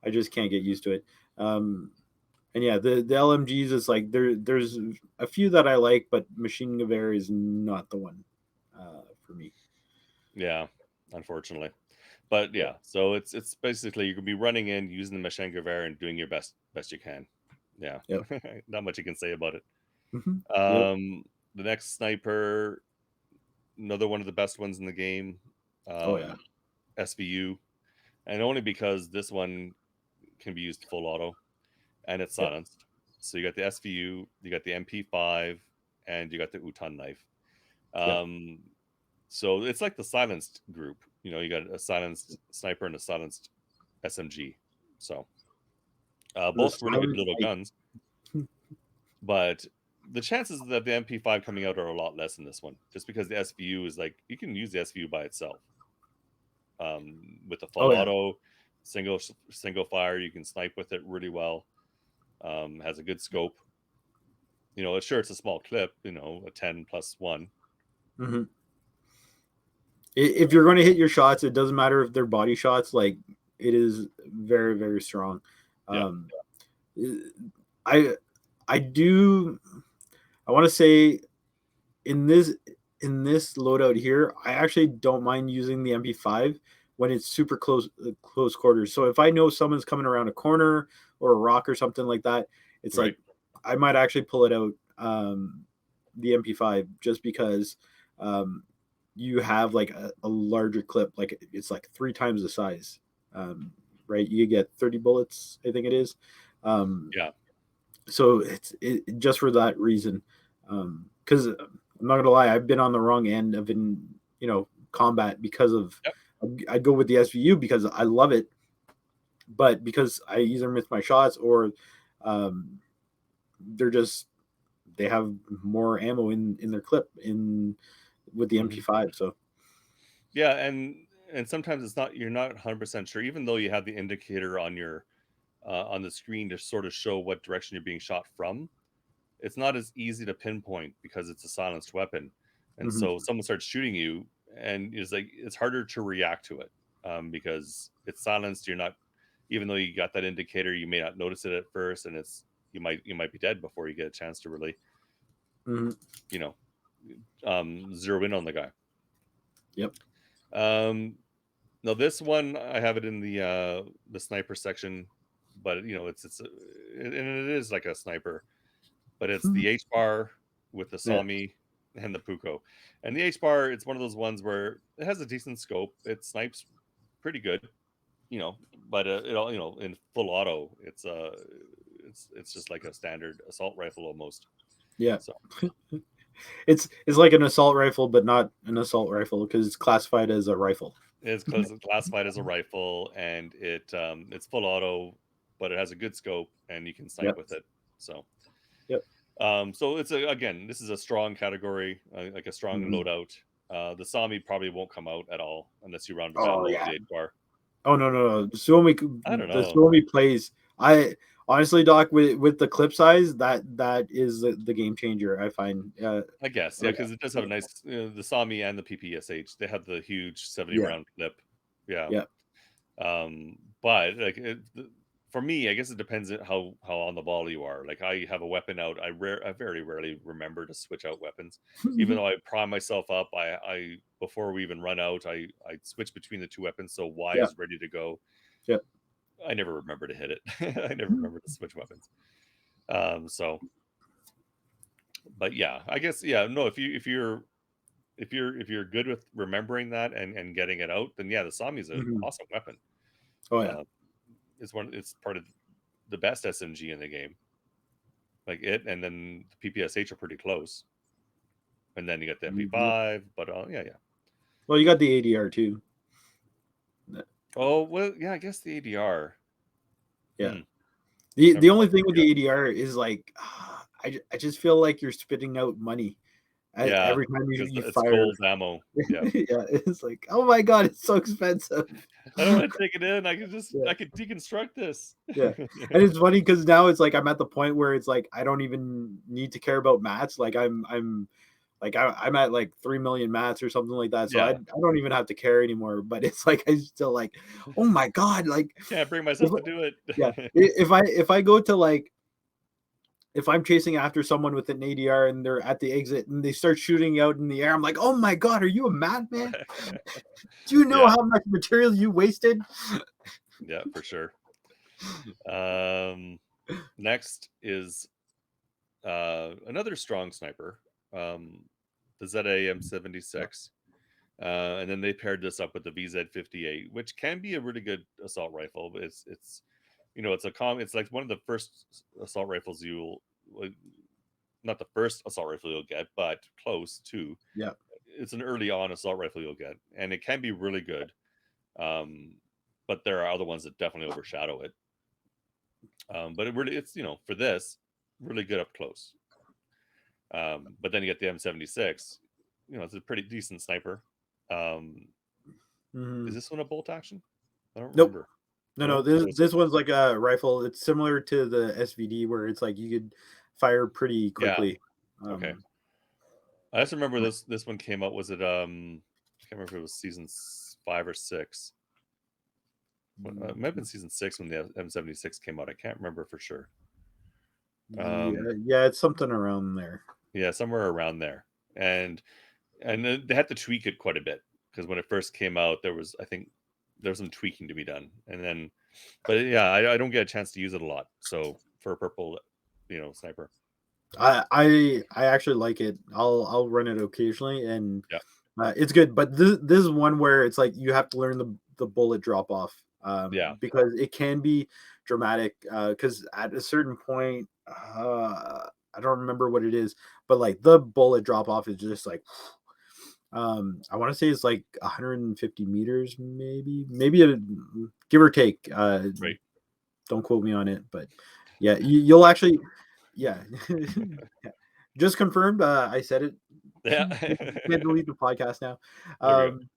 I just can't get used to it. Um, and yeah, the LMGs is like there's a few that I like, but Machine Gewehr is not the one for me. yeah. Unfortunately, but Yep. yeah. So it's basically you can be running in using the Maschengewehr and doing your best you can. Yeah, Yep. not much you can say about it. Hmm. Yep. Um, the next sniper, another one of the best ones in the game, Oh yeah. um, SVU, and only because this one can be used full auto and it's Yep. silenced. So you got the SVU, you got the MP5, and you got the Uton knife. Yep. Um, so it's like the silenced group. You got a silenced sniper and a silenced SMG. So The both really good silent little night. guns, but the chances that the MP5 coming out are a lot less in this one, just because the SVU is like you can use the SVU by itself with the full Oh yeah. auto, single fire. You can snipe with it really well. Has a good scope. Sure it's a small clip. A 10+1. Hmm. If you're going to hit your shots, it doesn't matter if they're body shots. Like it is very very strong. Yeah. Um, I I do. I want to say in this in this loadout here, I actually don't mind using the MP5 when it's super close quarters. So if I know someone's coming around a corner or a rock or something like that, it's Right. like I might actually pull it out, the MP5, just because um, you have like a larger clip, like it's like 3 times the size. Um, right, you get 30 bullets, I think it is. Um, Yeah. so just for that reason, because I'm not gonna lie, I've been on the wrong end of combat because of Yep. I go with the SVU because I love it, but because I either miss my shots or um, they're just they have more ammo in their clip in with the Mhm. MP5. So Yeah, and sometimes it's not you're not 100% sure, even though you have the indicator on the screen to sort of show what direction you're being shot from. It's not as easy to pinpoint because it's a silenced weapon, and mhm. so someone starts shooting you, and it's harder to react to it because it's silenced. You're not, even though you got that indicator, you may not notice it at first, and you might be dead before you get a chance to really Mhm. you know zero in on the guy. Yep. Um, Now this one, I have it in the sniper section, but and it is like a sniper, but it's Mhm. the H bar with the Yeah. Sami and the Puko. And the H bar, it's one of those ones where it has a decent scope. It snipes pretty good, but it all in full auto, it's just like a standard assault rifle almost. Yeah. So It's like an assault rifle, but not an assault rifle because it's classified as a rifle. it's classified as a rifle, and it's full auto, but it has a good scope and you can snipe Yep. with it. So Yep. so again, this is a strong category, like a strong Mhm. loadout. The Sami probably won't come out at all unless you round it down Oh low with yeah. the H bar. Oh no no no. I don't The know. Suomi plays. I honestly, Doc, with the clip size, that is the game changer. I find. I guess, yeah, Like because it does have a nice the Sami and the PPSH. They have the huge 70 yeah round clip. Yeah. yeah But for me, I guess it depends on how on the ball you are. Like I have a weapon out. I very rarely remember to switch out weapons, even though I prime myself up. I before we even run out, I switch between the two weapons, so Y Yeah. is ready to go. Yeah. I never remember to hit it. I never remember to switch weapons. So, but yeah, I guess yeah. No, if you're good with remembering that and getting it out, then yeah, the Sami is an Mhm. awesome weapon. Oh yeah. Uh, it's part of the best SMG in the game. Like it, and then the PPSH are pretty close. And then you got the Yep. MP5, but yeah, yeah. Well, you got the ADR too. Oh well, yeah. I guess the ADR. Yeah. Hmm. The Never only thought. thing with Yeah, the ADR is like I just feel like you're spitting out money yeah. every time Because you it's fire. gold ammo. Yeah. Yeah, it's like, oh my god, it's so expensive. I don't want to take it in. I can just Yeah, I could deconstruct this. yeah. And it's funny because now it's like I'm at the point where it's like I don't even need to care about mats. Like I'm like I'm at like 3 million mats or something like that. So I Yeah. don't even have to care anymore. But it's like I still like, oh my god, like I can't bring if, myself to do yeah. it. If I go to like if I'm chasing after someone with an ADR and they're at the exit and they start shooting out in the air, I'm like, oh my god, are you a madman? Do you know Yeah. how much material you wasted? Yeah, for sure. Um, next is another strong sniper, the ZAM-76. And then they paired this up with the VZ-58, which can be a really good assault rifle. But it's it's like one of the first assault rifles you'll like, not the first assault rifle you'll get, but close to. Yeah. It's an early on assault rifle you'll get, and it can be really good. Um, but there are other ones that definitely overshadow it. But it's for this really good up close. But then you get the M76. It's a pretty decent sniper. Um, is Mhm. this one a bolt action? I don't Nope. remember. No, No, this what is it? this one's like a rifle. It's similar to the SVD where it's like you could fire pretty Yeah. quickly. Okay. Um, I just remember this one came out. Was it I can't remember if it was season 5 or 6. It might have been season 6 when the M76 came out. I can't remember for sure. yeah, yeah, it's something around there. Yeah, somewhere around there. And then they had to tweak it quite a bit because when it first came out, I think there was some tweaking to be done, and then, but yeah, I don't get a chance to use it a lot. So for a purple, sniper, I actually like it. I'll run it occasionally, and yeah, it's good. But this is one where it's like you have to learn the bullet drop off yeah, because it can be dramatic. Because at a certain point, I don't remember what it is, but like the bullet drop off is just like I want to say it's like 150 meters, maybe give or take. right, Don't quote me on it, but yeah, you'll actually, yeah. Yeah. Just confirmed. I said it. yeah. Can't delete the podcast now. There we Um,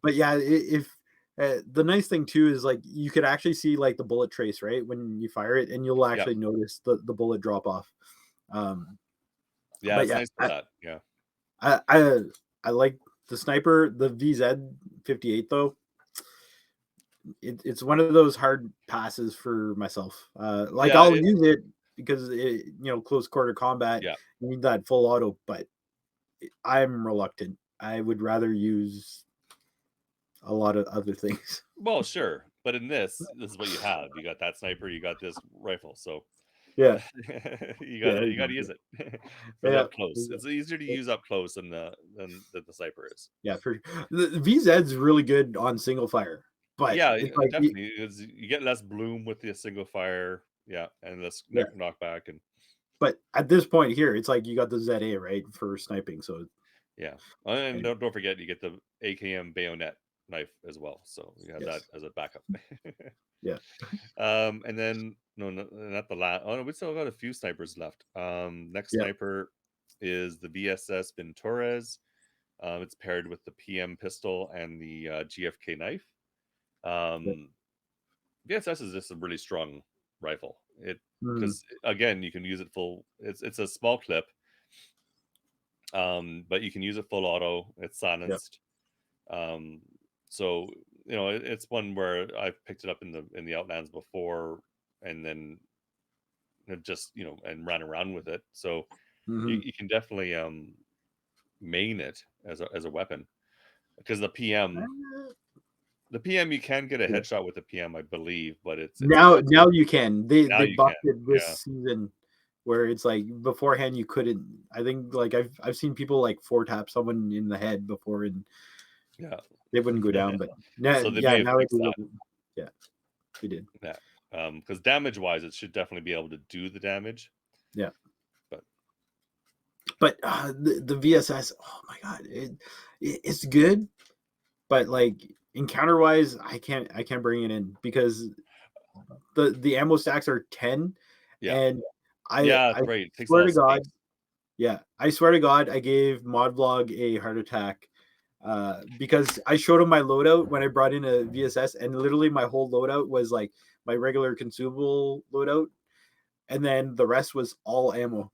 but yeah, if the nice thing too is like you could actually see like the bullet trace right when you fire it, and you'll go. Yeah, actually notice the bullet drop off. Um, yeah, but it's yeah, nice for that. Yeah, I, I I like the sniper, the VZ-58 though. It's one of those hard passes for myself. Like yeah, I'll use it because close quarter combat, yeah. you need that full auto, but I'm reluctant. I would rather use a lot of other things. Well, sure, but in this is what you have. You got that sniper, you got this rifle, so Yeah, you yeah, gotta exactly. use it for the Yeah, up close. It's easier to use up close than the sniper is. yeah. For the VZ's really good on single fire, but Yeah, it's like definitely. You get less bloom with the single fire, yeah, and less yeah. knockback, and But at this point here, it's like you got the ZA right for sniping. So yeah, and don't forget you get the AKM bayonet knife as well, so you have that yes, as a backup. yeah, And then no, not the last. Oh no, we still got a few snipers left. Next yeah, sniper is the VSS Ventores. It's paired with the PM pistol and the GFK knife. yeah. Um, VSS is just a really strong rifle. It Mhm. because again you can use it full. It's a small clip, but you can use it full auto. It's Yeah, silenced. Um, so it's one where I've picked it up in the Outlands before. and then just and run around with it. So Hmm. you can definitely main it as a weapon, because the PM you can get a Yeah. headshot with the PM, I believe, but it's Now you can. now They you can. buffed it Yeah, this season, where it's like beforehand you couldn't. I think like I've seen people like four tap someone in the head before and yeah. they wouldn't go down. But now, So they yeah, may have now it fixed is. that. Yeah, they did. Yeah, because damage wise, it should definitely be able to do the damage. Yeah, But but the VSS. Oh my god, it's good, but like encounter wise, I can't bring it in because the ammo stacks are 10, yeah, and yeah, I that's right. It takes a swear lot to of God, space. yeah, I swear to God, I gave Modvlog a heart attack because I showed him my loadout when I brought in a VSS, and literally my whole loadout was like my regular consumable loadout, and then the rest was all ammo.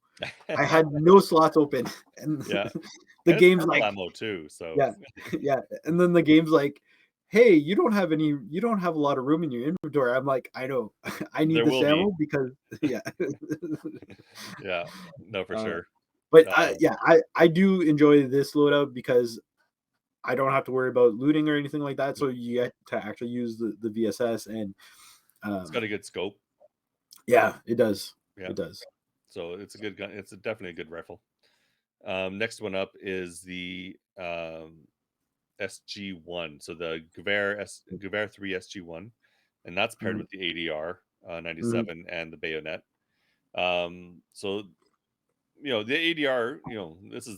I had no slots open, and Yeah, the and it's game's purple like, ammo too. So yeah, yeah, and then the game's like, hey, you don't have a lot of room in your inventory. I'm like, I know, I need there this will be. ammo because yeah. Yeah, no, for uh, sure. but Um, yeah, I do enjoy this loadout because I don't have to worry about looting or anything like that. So you get to actually use the VSS, and it's got um, a good scope. yeah, it does. Yeah, It does. so it's a good gun. It's definitely a good rifle. Next one up is the SG1. So the Gewehr 3 SG1, and that's paired Mhm. with the ADR Mhm. 97 and the bayonet. So the ADR, this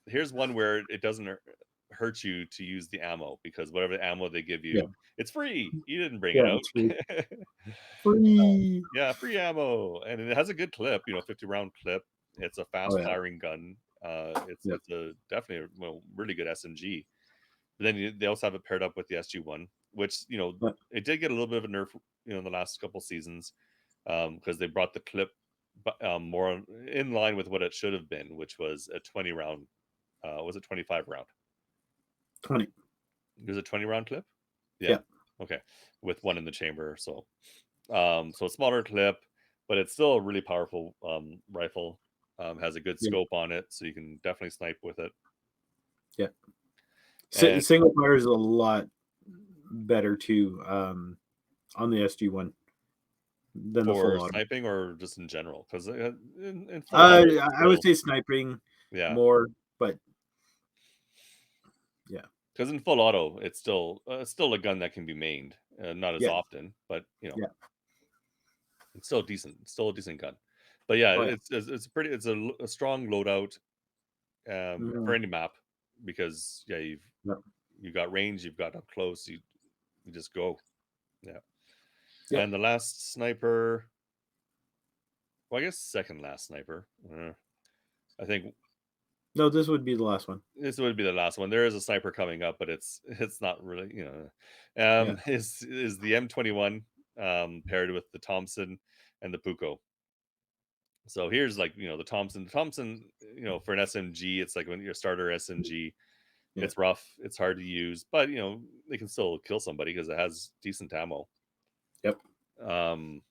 here's one where it doesn't hurt you to use the ammo, because whatever ammo they give Yeah, you, it's free. You didn't bring it yeah, out. it's free. Free. Yeah, free ammo, and it has a good clip. 50-round clip. It's a Oh fast yeah, firing gun. It's yeah, it's a definitely really good SMG. But then they also have it paired up with the SG1, which yeah. it did get a little bit of a nerf, in the last couple seasons, because they brought the clip more in line with what it should have been, which was a 20 round. Was it 25 round? 20. It was a 20-round clip. Yeah. Yeah, Okay. With one in the chamber, so a smaller clip, but it's still a really powerful rifle. Has a good yeah, scope on it, so you can definitely snipe with it. yeah. And Single player is a lot better too on the SG1 than the for full auto. sniping, or just in general, because in full auto, it's I would still, say sniping yeah, more, but yeah, because in full auto, it's still a gun that can be mained, not as yeah, often, but yeah. it's still decent. It's still a decent gun. But yeah, Oh yeah. it's a strong loadout for Mhm. any map, because yeah, Yeah, you got range, you've got up close, you just go. Yeah. yep. And the last sniper, well, I guess second last sniper. I think No, this would be the last one. this would be the last one. There is a sniper coming up, but it's not really, Yeah. is the M21 paired with the Thompson and the Puko. So here's like, the Thompson. The Thompson, for an SMG, it's like when your starter SMG, Yeah. it's rough, it's hard to use, but they can still kill somebody because it has decent ammo. Yep. Um,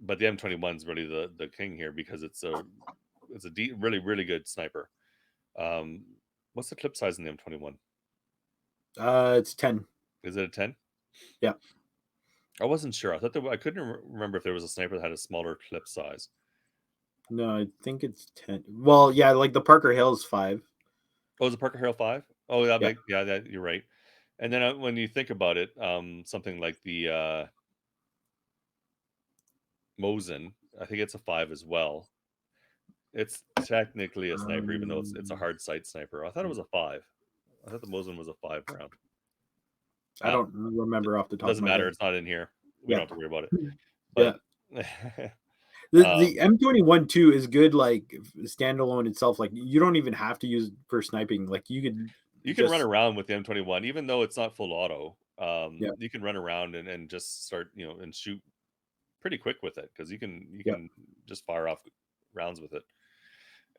but the M21 is really the king here, because it's a really really good sniper. Um, what's the clip size in the M21? It's 10. Is it a 10? Yeah. I wasn't sure. I couldn't remember if there was a sniper that had a smaller clip size. No, I think it's 10. Well, yeah, like the Parker Hill's 5. Oh, is it Parker Hale 5? Oh, that Yeah. make yeah, that you're right. And then when you think about it, something like the Mosin, I think it's a 5 as well. It's technically a sniper, even though it's a Um, hard sight sniper. I thought it was a 5. I thought the Mosin was a 5 round. I Ah, don't remember off the it top of doesn't my matter. head. It's not in here. We Yeah. don't have to worry about it. Yeah. But The M21 too is good like standalone itself. Like you don't even have to use it for sniping. Like you could you can run just around with the M21, even though it's not full auto. yeah, You can run around and just start, and shoot pretty quick with it, because you yeah, can just fire off rounds with it.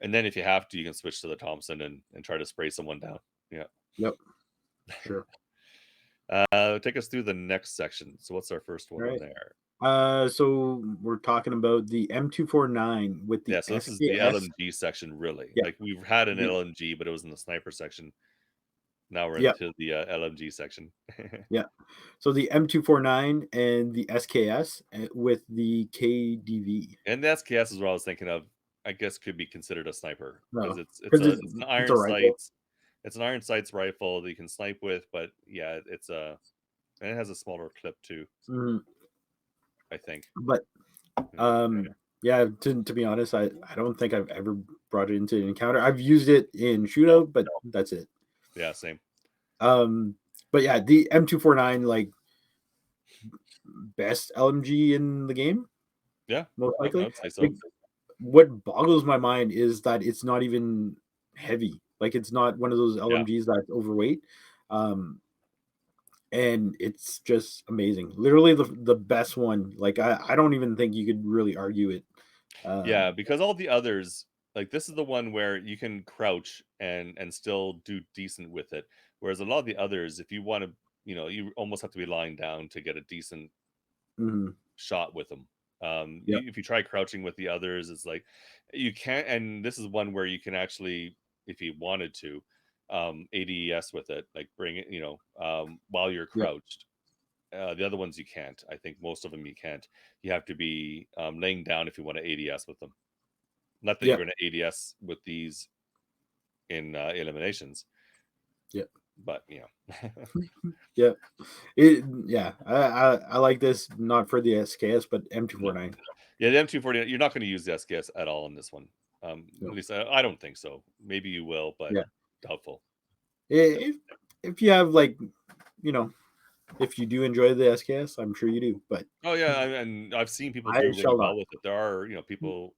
And then if you have to, you can switch to the Thompson and try to spray someone down. Yeah. yep, sure. Take us through the next section. So what's our first All one on right. there? So we're talking about the M249 with the Yeah, so this is the SKS. LMG section, really. Yeah, Like, we've had an the LMG, but it was in the sniper section. Now we're yeah, into the, LMG section. yeah. So the M249 and the SKS with the KDV. And the SKS is what I was thinking of. I guess could be considered a sniper because No, it's because a it's an it's iron a rifle. sights. It's an iron sights rifle that you can snipe with, but yeah, it's a and it has a smaller clip too, Mhm. I think. But Yeah. yeah, to be honest, I don't think I've ever brought it into an encounter. I've used it in No, shootout, but no. that's it. Yeah, same. Um, but yeah, the M249 like best LMG in the game, Yeah, most I likely. would say Like so. what boggles my mind is that it's not even heavy. Like it's not one of those Yeah. LMGs that's overweight. Um, and it's just amazing. Literally the best one. Like I don't even think you could really argue it. Yeah, Um, because all the others, like this is the one where you can crouch and still do decent with it. Whereas a lot of the others, if you want to, you almost have to be lying down to get a decent mhm, shot with them. yep, If you try crouching with the others, it's like you can't. And this is one where you can actually, if you wanted to, ADS with it, like bring it, while you're yep, crouched. The other ones you can't. I think most of them you can't. You have to be laying down if you want to ADS with them. Not that you're yep, going to ADS with these in eliminations, yep, but yep. Yeah. I like this not for the SKS, but no, M249. yeah, the M240. You're not going to use the SKS at all in this one. At No, least I don't think so. Maybe you will, but yeah. doubtful. If if you have like you know if you do enjoy the SKS, I'm sure you do. But Oh yeah, and I've seen people I do really shall well not. with it. There are people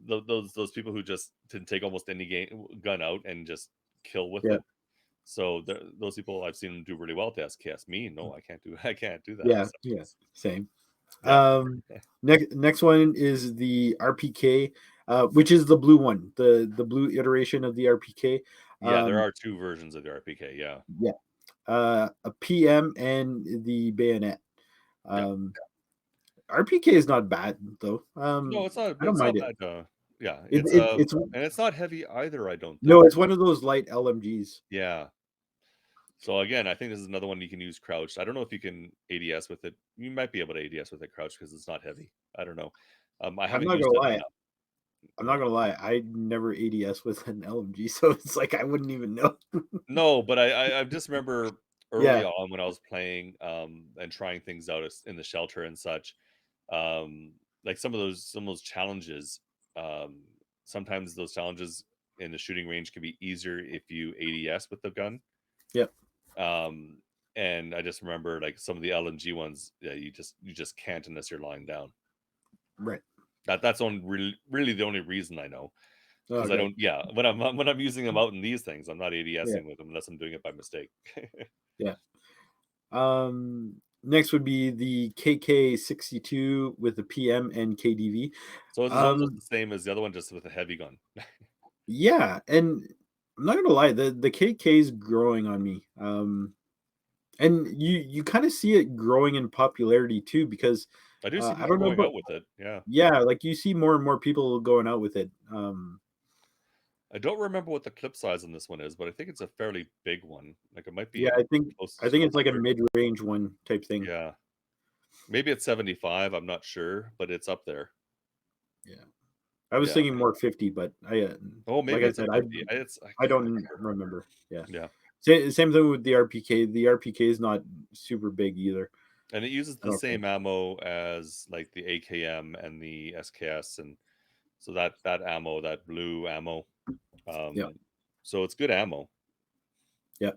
those people who just can take almost any gun out and just kill with Yeah, it. So those people I've seen them do really well with the SKS. Me, no, I can't do I can't do that. yeah, So, yeah. Same. yeah, Next one is the RPK, which is the blue one, the blue iteration of the RPK. yeah. There Um, are two versions of the RPK. Yeah, yeah, a PM and the bayonet. yeah. Um, RPK is not bad though. No, it's not. I don't It's mind not it. bad. Yeah, It, it's it it's and it's not heavy either. I don't no, think. it's one of those light LMGs. Yeah. So again, I think this is another one you can use crouched. I don't know if you can ADS with it. You might be able to ADS with it crouched because it's not heavy. I don't know. I I'm haven't not used gonna it lie. enough. I'm not gonna lie. I never ADS with an LMG, so it's like I wouldn't even know. No, but I just remember early Yeah, on when I was playing and trying things out in the shelter and such. Like some of those challenges. Um, Sometimes those challenges in the shooting range can be easier if you ADS with the gun. yeah, Um, and I just remember like some of the LMG ones, yeah, you just can't unless you're lying down. right. That's on really the only reason I know because I Okay, don't. Yeah, when I'm using them out in these things, I'm not yeah, ADSing with them unless I'm doing it by mistake. yeah. Next would be the KK62 with the PM and KDV. So it's almost Um, the same as the other one, just with a heavy gun. yeah, and I'm not gonna lie, the KK is growing on me. And you kind of see it growing in popularity too, because I do see I people don't know, going but out with it. Yeah, yeah, like you see more and more people going out with it. I don't remember what the clip size on this one is, but I think it's a fairly big one. Like it might Yeah, be I close to think it's like a 100. mid-range one type thing. Yeah, maybe it's 75. I'm not sure, but it's up there. Yeah, I was Yeah. thinking more 50, but Oh, like maybe I it's a said, 50. I I can't don't remember. remember. Yeah, Yeah. same thing with the RPK. The RPK is not super big either. And it uses I the don't think. same ammo as like the AKM and the SKS, and so that ammo, that blue ammo, Yeah, um, so it's good ammo. yeah.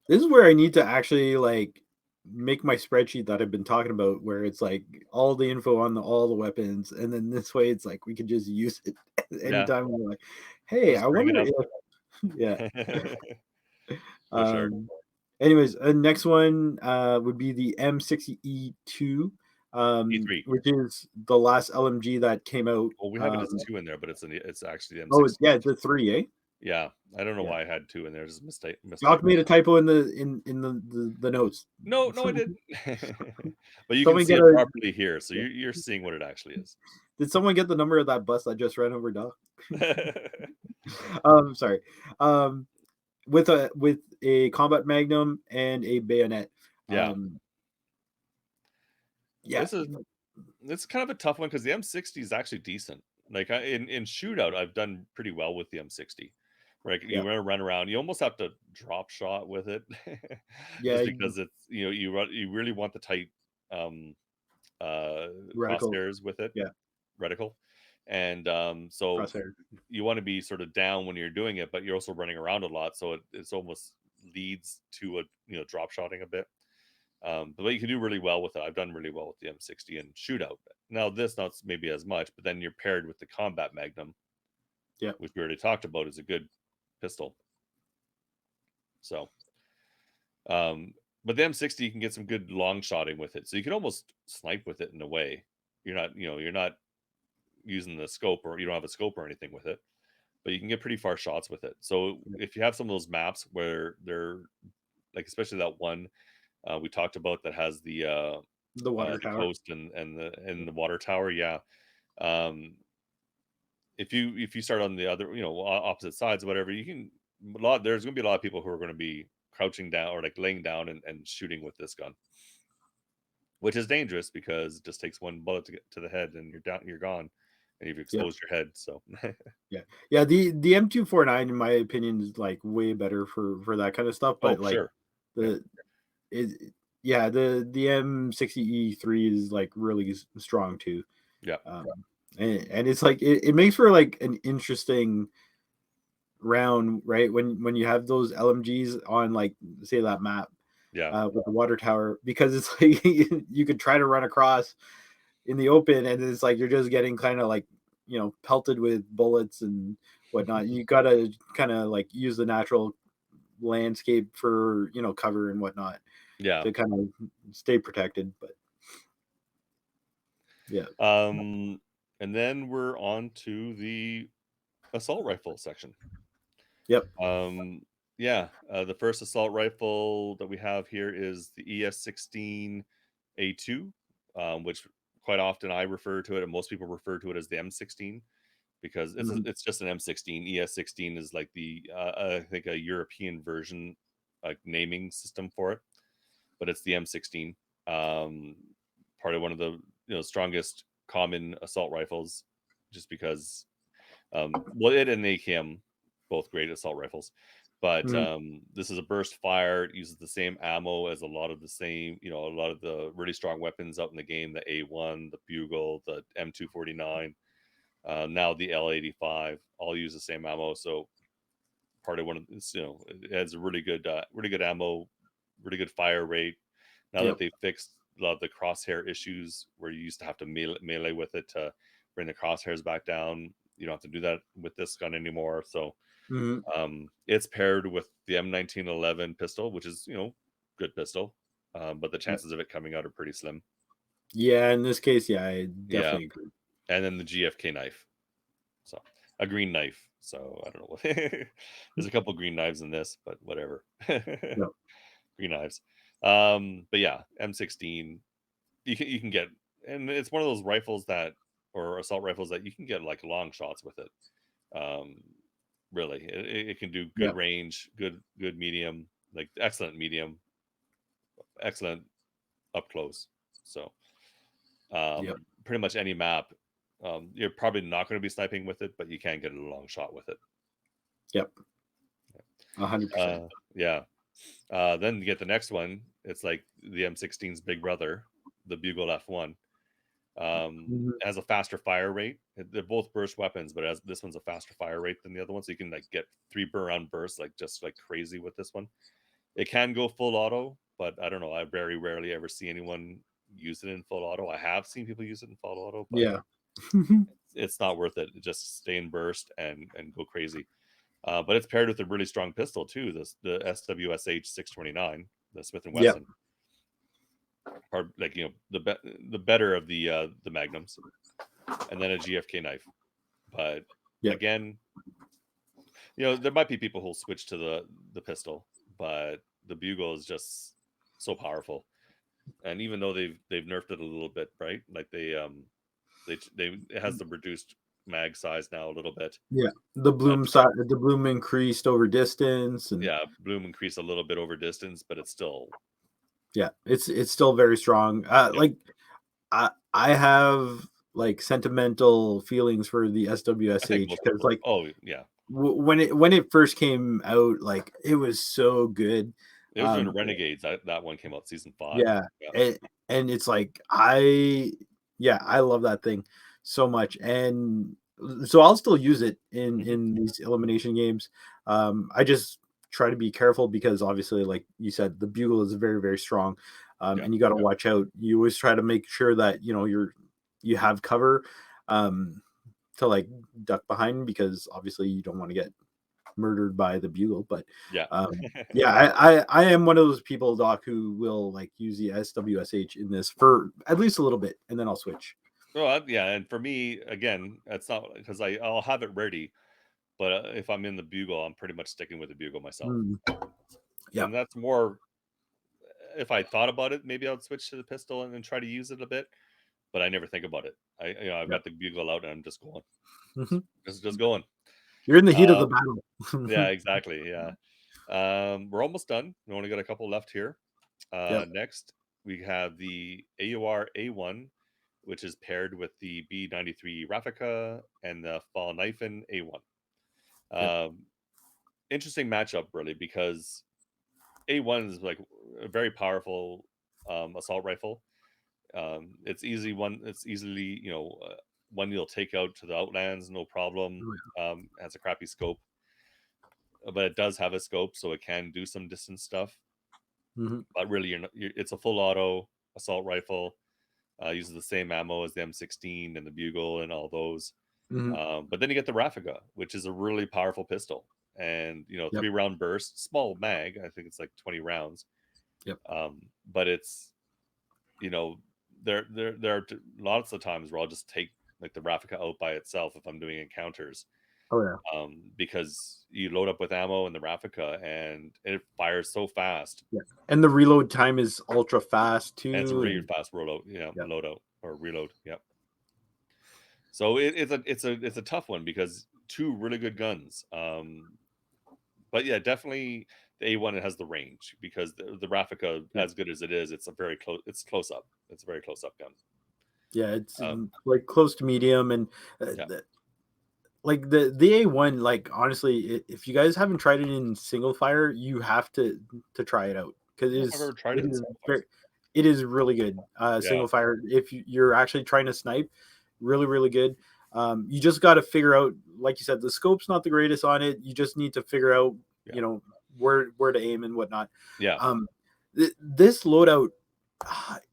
This is where I need to actually like make my spreadsheet that I've been talking about, where it's like all the info on all the weapons, and then this way it's like we can just use it Yeah, anytime we're like, hey, just I bring it wonder up. if yeah. For sure. Um, anyways, next one would be the M60E2, E3. which is the last LMG that came out. Well, we have it as two in there, but it's actually the Oh, M60. yeah, it's a three, eh? Yeah, I don't know Yeah. why I had 2 in there. Just Doc mistyped. made a typo in the notes. No, no, I didn't. But you can Someone see get it a properly here, so yeah. you're seeing what it actually is. Did someone get the number of that bus that just ran over Doc? Sorry. Um, with a combat magnum and a bayonet. Yeah. Um, yeah, This is it's kind of a tough one because the M60 is actually decent. Like, in shootout, I've done pretty well with the M60. Right, you yeah, wanna run around, you almost have to drop shot with it, yeah. just because it's you really want the tight, um, Reticle. crosshairs with it, Yeah, reticle, and, so crosshair. you wanna be sort of down when you're doing it, but you're also running around a lot, so it's almost leads to a drop shotting a bit. But you can do really well with it. I've done really well with the M60 and shootout. Now this not maybe as much, but then you're paired with the combat magnum, Yeah, which we already talked about is a good pistol. So, um, but the M60 you can get some good long shotting with it. So you can almost snipe with it in a way. You're not using the scope or you don't have a scope or anything with it, but you can get pretty far shots with it. So yeah. if you have some of those maps where they're like, especially that one we talked about that has The water the tower. coast and the water tower, yeah. Um, if you start on the other, opposite sides, whatever, you can there's gonna be a lot of people who are gonna be crouching down or like laying down and shooting with this gun, which is dangerous because it just takes one bullet to get to the head and you're down, you're gone, and you've Yeah, exposed your head. So yeah, yeah. The M249, in my opinion, is like way better for that kind of stuff. oh, But like sure. Yeah, the it, yeah, the M60E3 is like really strong too. yeah, Um, and it's like it makes for like an interesting round, right? When you have those LMGs on like say that map yeah, with the water tower, because it's like you could try to run across in the open, and it's like you're just getting kind of like pelted with bullets and whatnot. You gotta kind of like use the natural landscape for cover and whatnot yeah. to kind of stay protected. But yeah, And then we're on to the assault rifle section. yep, Um, yeah, the first assault rifle that we have here is the ES16A2, which quite often I refer to it, and most people refer to it as the M16 because mhm, it's just an M16. ES16 is like I think a European version, like naming system for it, but it's the M16. Um, Part of one of the strongest common assault rifles, just because well, it and AKM, both great assault rifles. But mhm, this is a burst fire. It uses the same ammo as a lot of the really strong weapons out in the game, the A1, the Bugle, the M249, now the L85, all use the same ammo. So part of one of this, it has a really good ammo, really good fire rate. Now that yep, they've fixed a lot of the crosshair issues where you used to have to melee with it to bring the crosshairs back down, you don't have to do that with this gun anymore. So mhm, it's paired with the M1911 pistol, which is good pistol, but the yep. chances of it coming out are pretty slim. Yeah, in this case, yeah, I Yeah, definitely agree. and then the GFK knife, so a green knife. So I don't know. There's a couple green knives in this, but whatever. Yep, Green knives. But yeah, M16. You can get, and it's one of those rifles that, or assault rifles that you can get like long shots with it. Um, Really, it can do good yep, range, good medium, like excellent medium, excellent up close. So yep, pretty much any map, you're probably not going to be sniping with it, but you can get a long shot with it. yep. 100%. Yeah. Then you get the next one. It's like the M16's big brother, the Bugle F1. Mhm, Has a faster fire rate. They're both burst weapons, but as this one's a faster fire rate than the other one, so you can like get 3 per round bursts like just like crazy with this one. It can go full auto, but I don't know. I very rarely ever see anyone use it in full auto. I have seen people use it in full auto, but yeah, it's not worth it. Just stay in burst and go crazy. But it's paired with a really strong pistol too. The SWSH 629, the Smith and yep, Wesson, or like the better of the magnums, and then a GFK knife. But yep, again, there might be people who'll switch to the pistol, but the bugle is just so powerful. And even though they've nerfed it a little bit, right? Like they it has the reduced mag size now a little bit. Yeah, But that, the bloom increased over distance, and yeah, bloom increased a little bit over distance, but it's still yeah, it's still very strong. yep. Like I have like sentimental feelings for the I think SWSH most because people. like Oh yeah, when it first came out, like it was so good. it was doing Renegades. That one came out season 5. Yeah, Yeah. and it's like yeah, I love that thing so much, and so I'll still use it Hmm. in these elimination games. I just try to be careful because obviously, like you said, the bugle is very, very strong, Yeah. and you got to watch out. You always try to make sure that you have cover um, to like duck behind because obviously you don't want to get murdered by the bugle. But Yeah. yeah, I am one of those people, Doc, who will like use the SWSH in this for at least a little bit, and then I'll switch. Well, yeah, and for me, again, it's not because I'll have it ready, but if I'm in the bugle, I'm pretty much sticking with the bugle myself, Mm, yeah, and that's more. If I thought about it, maybe I'd switch to the pistol and then try to use it a bit, but I never think about it. I've yeah. got the bugle out and I'm just going, Mhm. just going. You're in the heat of Uh, the battle. yeah, exactly. Yeah. We're almost done. We only got a couple left here. Yep, Next, we have the AUR A1, which is paired with the B93 Raffica and the Fall Knifin A1. yep. Um, Interesting matchup, really, because A1 is like a very powerful assault rifle. It's easily, one you'll take out to the outlands, no problem. Has a crappy scope, but it does have a scope, so it can do some distance stuff. Mhm, But really, it's a full auto assault rifle. Uses the same ammo as the M16 and the Bugle and all those. mhm. But then you get the Raffica, which is a really powerful pistol, and Yep, 3 round burst, small mag. I think it's like 20 rounds. yep. But it's you know there are lots of times where I'll just take like the Raffica out by itself if I'm doing encounters, Oh yeah, because you load up with ammo in the Raffica and it fires so fast. yeah. And the reload time is ultra fast And it's a too, really and fast rollout, yeah, loadout or reload. Yep. So it's a tough one because two really good guns. But yeah, definitely the A1 it has the range because the Raffica, yeah, as good as it is, it's a very close. It's close up. It's a very close up gun. yeah. It's Um, like close to medium, and yeah, like the A1, like honestly, if you guys haven't tried it in single fire, you have to try it out because I don't know if I've ever tried it in single fire. it is really good. Yeah, Single fire, if you're actually trying to snipe, really, really good. You just got to figure out, like you said, the scope's not the greatest on it. You just need to figure out, yeah, where to aim and whatnot. yeah. Um, this loadout,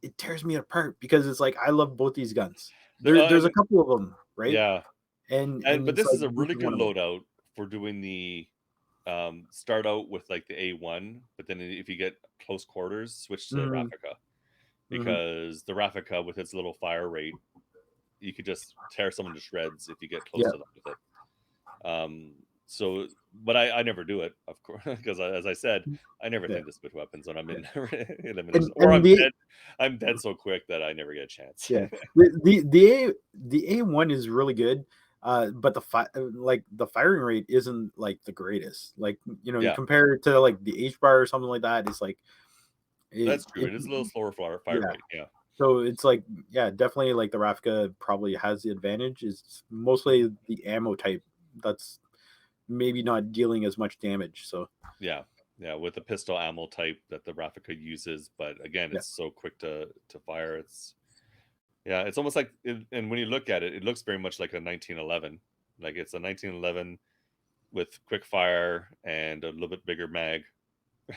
it tears me apart because it's like I love both these guns. There's a And couple of them, right? yeah, And but it's this like is a this really is good one of them. loadout for doing the start out with like the A1, but then if you get close quarters, switch to the Mhm, Raffica mhm. because the Raffica with its little fire rate, you could just tear someone to shreds if you get close Yeah, to them with it. So, but I never do it, of course, because as I said, I never yeah, tend to switch weapons when I'm yeah. in elimination, And or and I'm the dead. I'm dead so quick that I never get a chance. yeah, the A1 is really good, but like the firing rate isn't like the greatest. Like you Yeah, compare it to like the H bar or something like that. It's like that's true. it It is a little slower fire yeah. rate. Yeah, So it's like yeah, definitely like the Rafka probably has the advantage. Is mostly the ammo type that's maybe not dealing as much damage. So yeah, yeah. With the pistol ammo type that the Raffica uses, but again, yeah, it's so quick to fire. Yeah, it's almost like, and when you look at it, it looks very much like a 1911. Like it's a 1911 with quick fire and a little bit bigger mag.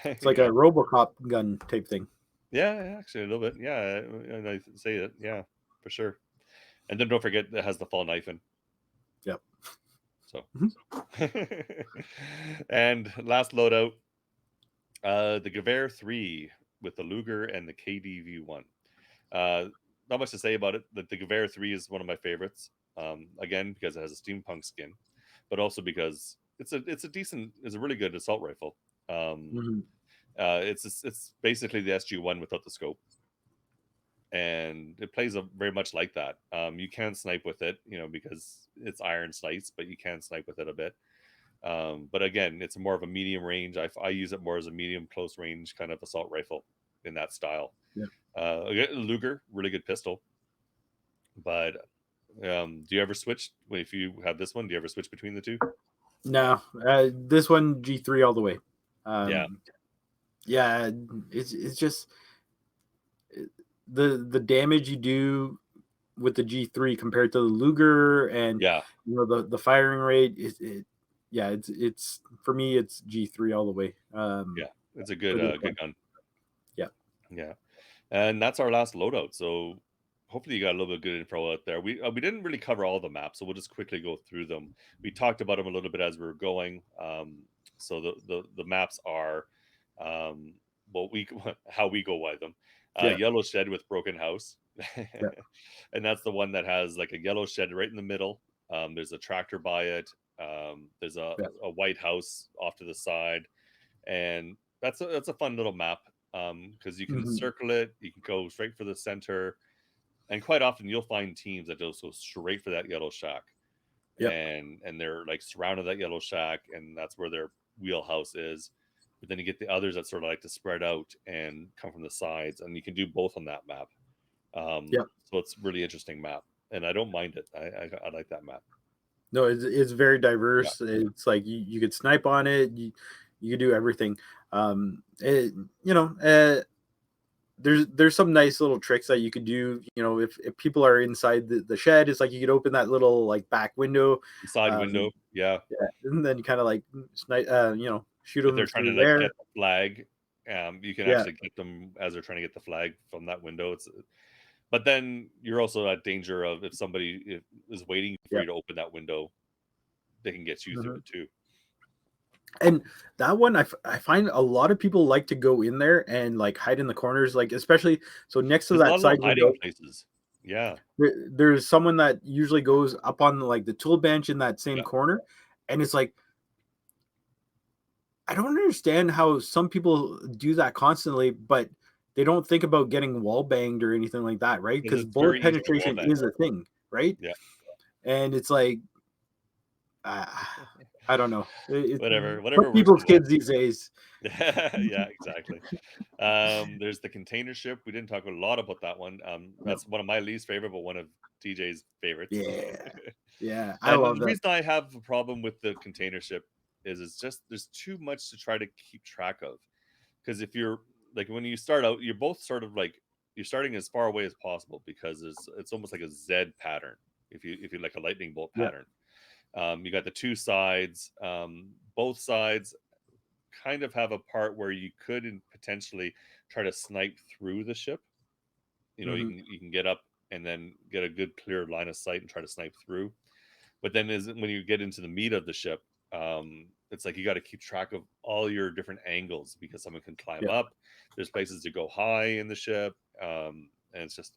it's like a Yeah, RoboCop gun type thing. yeah, actually a little bit. Yeah, and I say it. Yeah, for sure. And then don't forget it has the fall knife in. Yep. So, Mhm. and last loadout, the Gewehr 3 with the Luger and the KDV 1. Uh, Not much to say about it. The Gewehr 3 is one of my favorites. Again, because it has a steampunk skin, but also because it's a really good assault rifle. Um, Mhm. it's basically the SG1 without the scope, and it plays very much like that. You can snipe with it, because it's iron sights, but you can snipe with it a bit. But again, it's more of a medium range. I use it more as a medium close range kind of assault rifle in that style. Yeah. Again, Luger, really good pistol. But do you ever switch if you have this one? Do you ever switch between the two? No, this one G3 all the way. Yeah, Um, yeah, it's just the damage you do with the G3 compared to the Luger, and yeah, the firing rate yeah, it's for me it's G3 all the way. yeah. It's a For this good one. gun. Yeah. Yeah. And that's our last loadout. So hopefully you got a little bit of good info out there. We didn't really cover all the maps, so we'll just quickly go through them. We talked about them a little bit as we were going. So the maps are, um, well, we how we go by them. Yeah. Yellow shed with broken house, Yeah. and that's the one that has like a yellow shed right in the middle. There's a tractor by it. There's Yeah. a white house off to the side, and that's a fun little map because you can Mhm. circle it, you can go straight for the center, and quite often you'll find teams that just go straight for that yellow shack, Yep. and they're like surrounded that yellow shack, and that's where their wheelhouse is. But then you get the others that sort of like to spread out and come from the sides, and you can do both on that map. Yep. So it's a really interesting map, and I don't mind it. I like that map. No, it's very Yeah, diverse. It's like you could snipe on it. You could do everything. It, you know, there's some nice little tricks that you could do. If people are inside the shed, it's like you could open that little like back window, the side window. um, Yeah, yeah, and then kind of like snipe, shoot if they're them trying to through like there. get the flag, you can Yeah. actually get them as they're trying to get the flag from that window. But then you're also at danger of if somebody is waiting for Yeah. you to open that window, they can get you through Mhm. it too. And that one, I find a lot of people like to go in there and like hide in the corners, like especially so next to There's a lot that of little side hiding window. places. Yeah, There's someone that usually goes up on like the tool bench in that same yeah. corner, and it's like I don't understand how some people do that constantly, but they don't think about getting wall banged or anything like that, right? Because Because it's bullet very easy to wall penetration bang. is a thing, right? Yeah, And it's like uh, I don't know. Poor whatever works for people's them. kids these days. Yeah, exactly. There's the container ship. We didn't talk a lot about that one. Yep. That's one of my least favorite, but one of TJ's favorites. Yeah, yeah, I And love the that. reason I have a problem with the container ship is it's just there's too much to try to keep track of. Because if you're like when you start out, you're both sort of like you're starting as far away as possible because it's almost like a Z pattern. If you like a lightning bolt Yeah. pattern, you got the two sides. Both sides kind of have a part where you could potentially try to snipe through the ship. You Hmm. can get up and then get a good clear line of sight and try to snipe through. But then is when you get into the meat of the ship, it's like you got to keep track of all your different angles because someone can climb Yeah. up. There's places to go high in the ship, and it's just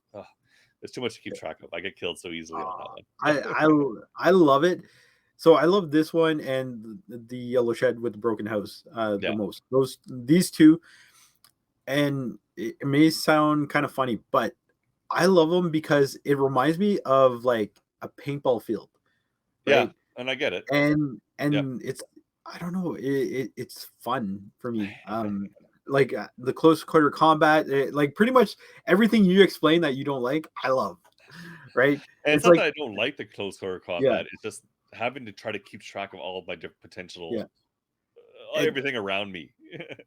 it's too much to keep track of. I get killed so easily on that Uh, one. I love it. So I love this one and the yellow shed with the broken house the Yeah, most. These two, and it may sound kind of funny, but I love them because it reminds me of like a paintball field, yeah, right? and I get it. Yep. And it's I don't know, it's fun for me. Like the close quarter combat, like pretty much everything you explain that you don't like, I love, right? And it's It's not like that I don't like the close quarter yeah, combat. It's just having to try to keep track of all of my different yeah, potential, and everything around me.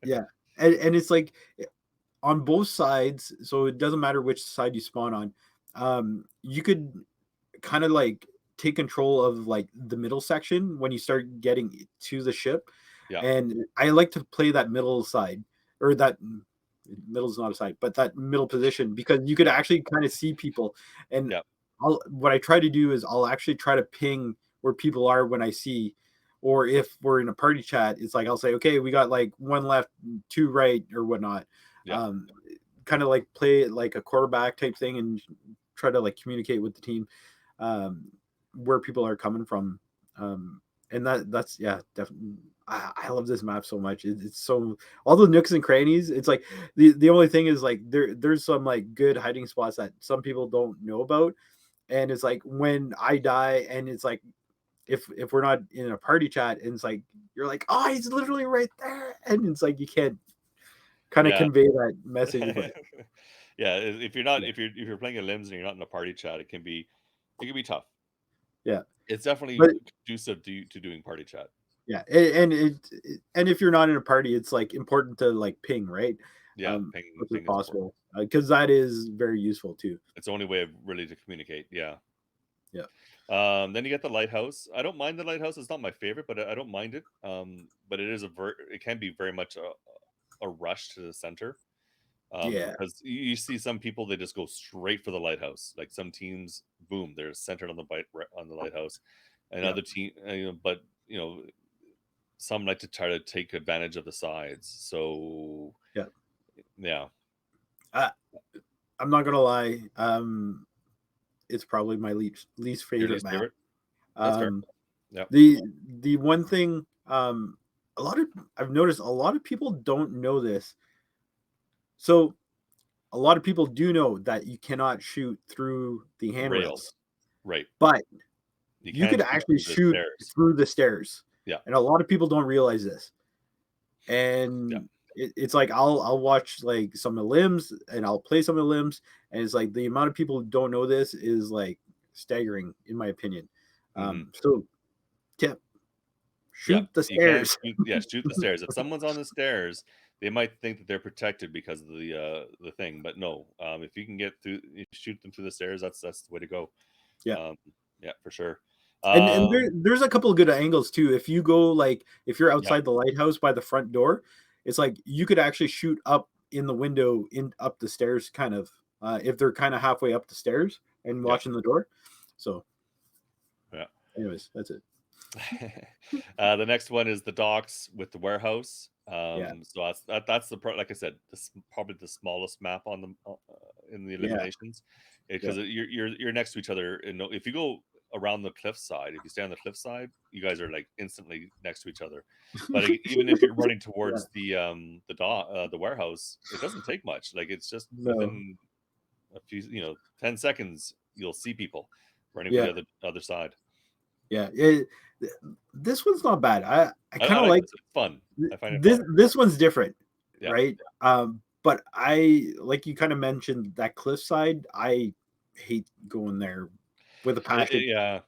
yeah, and it's like on both sides, so it doesn't matter which side you spawn on. You could kind of like take control of like the middle section when you start getting to the ship, Yeah, and I like to play that middle side or that middle's not a side, but that middle position because you could yeah, actually kind of see people. And yeah, what I try to do is I'll actually try to ping where people are when I see, or if we're in a party chat, it's like I'll say, okay, we got like one left, two right, or whatnot. yeah. Um, Kind of like play it like a quarterback type thing and try to like communicate with the team, um, where people are coming from. and that's yeah, definitely. I love this map so much. It's so all the nooks and crannies. It's like the only thing is like there's some like good hiding spots that some people don't know about, and it's like when I die, and it's like if we're not in a party chat, and it's like you're like, oh, he's literally right there, and it's like you can't kind of Yeah. convey that message, but Yeah, if you're not yeah, if you're playing a limbs and you're not in a party chat, it can be tough. yeah. It's definitely But conducive to doing party chat. yeah, and if you're not in a party, it's like important to like ping, right? Yeah, ping Much as ping is important. possible, because that is very useful too. It's the only way of really to communicate. Yeah. Yeah, Then you get the lighthouse. I don't mind the lighthouse. It's not my favorite, but I don't mind it. But it can be very much a rush to the center. yeah, Because you see some people they just go straight for the lighthouse. Like some teams, boom, they're centered on the on the lighthouse, and yeah, other but you know, some like to try to take advantage of the sides. So yeah. yeah, I, I'm not gonna lie. It's probably my least your favorite least map. favorite. That's fair. Um, Yep. the the one thing, a lot of I've noticed a lot of people don't know this. So a lot of people do know that you cannot shoot through the handrails, Rails. Right. but You you can could shoot actually through the shoot stairs. through the stairs, Yeah. and a lot of people don't realize this. Yeah. And it's like I'll watch like some of the limbs, and I'll play some of the limbs, and it's like the amount of people who don't know this is like staggering, in my opinion. Hmm. So tip: Yeah. shoot the You can stairs. shoot. Yeah. Shoot the stairs. If someone's on the stairs, they might think that they're protected because of the thing. But no. If you can get through, you shoot them through the stairs. That's the way to go. Yeah. Um, yeah, for sure. And there's a couple of good angles too. If you go like if you're Yeah. outside the lighthouse by the front door, it's like you could actually shoot up in the window in up the stairs, kind of if they're kind of halfway up the stairs and Yeah. watching the door. So, Yeah. anyways, that's it. The next one is the docks with the warehouse. Yeah, So that's like I said, probably the smallest map on the in the yeah, eliminations, yeah. because you're next to each other. And if you go around the cliff side, if you stay on the cliff side, you guys are like instantly next to each other. But even if you're running Yeah, towards the warehouse, it doesn't take much. Like it's just no, within a few 10 seconds you'll see people running for yeah, the other side. yeah. This one's not bad. I kind I of like like this. It's fun. I find it this. fun. This one's different, Yeah. right? But I like you kind of mentioned that cliffside. I hate going there with a passion. Yeah.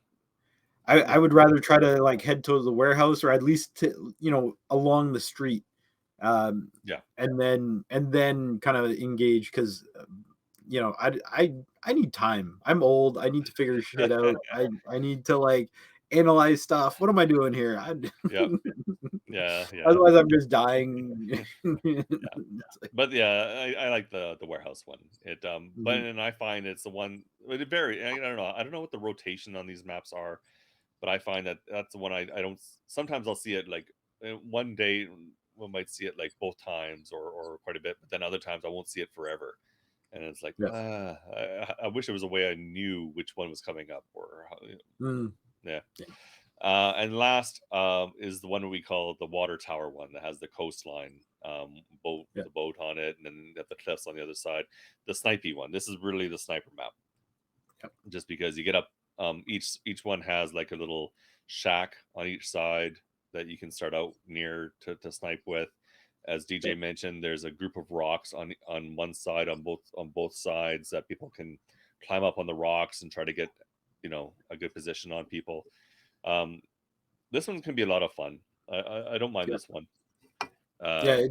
I It's would rather try to like head to the warehouse, or at least to, along the street, yeah. and then kind of engage, because I need time. I'm old. I need to figure shit out. I need to like analyze stuff. What am I doing here? Yeah. Yeah, yeah, Otherwise, I'm just dying. yeah. But yeah, I like the warehouse one. But Mhm. and I find it's the one. It vary. I don't know. I don't know what the rotation on these maps are, but I find that that's the one I don't. Sometimes I'll see it like one day. We might see it like both times or quite a bit, but then other times I won't see it forever. And it's like, Yeah. I wish there was a way I knew which one was coming up, or Mm. yeah. Yeah. And last is the one we call the water tower one that has the coastline boat Yeah. with a boat on it, and then got the cliffs on the other side. The snipey one. This is really the sniper map, Yeah. just because you get up. Each one has like a little shack on each side that you can start out near to snipe with. As Yeah. DJ mentioned, there's a group of rocks on one side, on both sides, that people can climb up on the rocks and try to get a good position on people. Um, this one can be a lot of fun. I don't mind Yeah. this one. Yeah,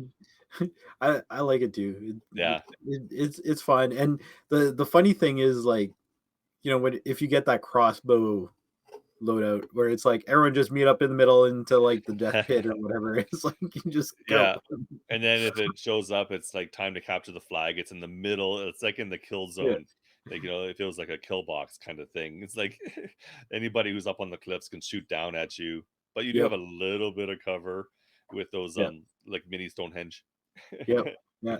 Uh, I like it too. yeah, It's fun, and the funny thing is, like, when if you get that crossbow loadout where it's like everyone just meet up in the middle into like the death pit or whatever, it's like you just go. yeah. And then if it shows up, it's like time to capture the flag. It's in the middle. It's like in the kill Yeah, zone. Like it feels like a kill box kind of thing. It's like anybody who's up on the cliffs can shoot down at you, but you do have yep, a little bit of cover with those yeah, like mini Stonehenge yep, yeah,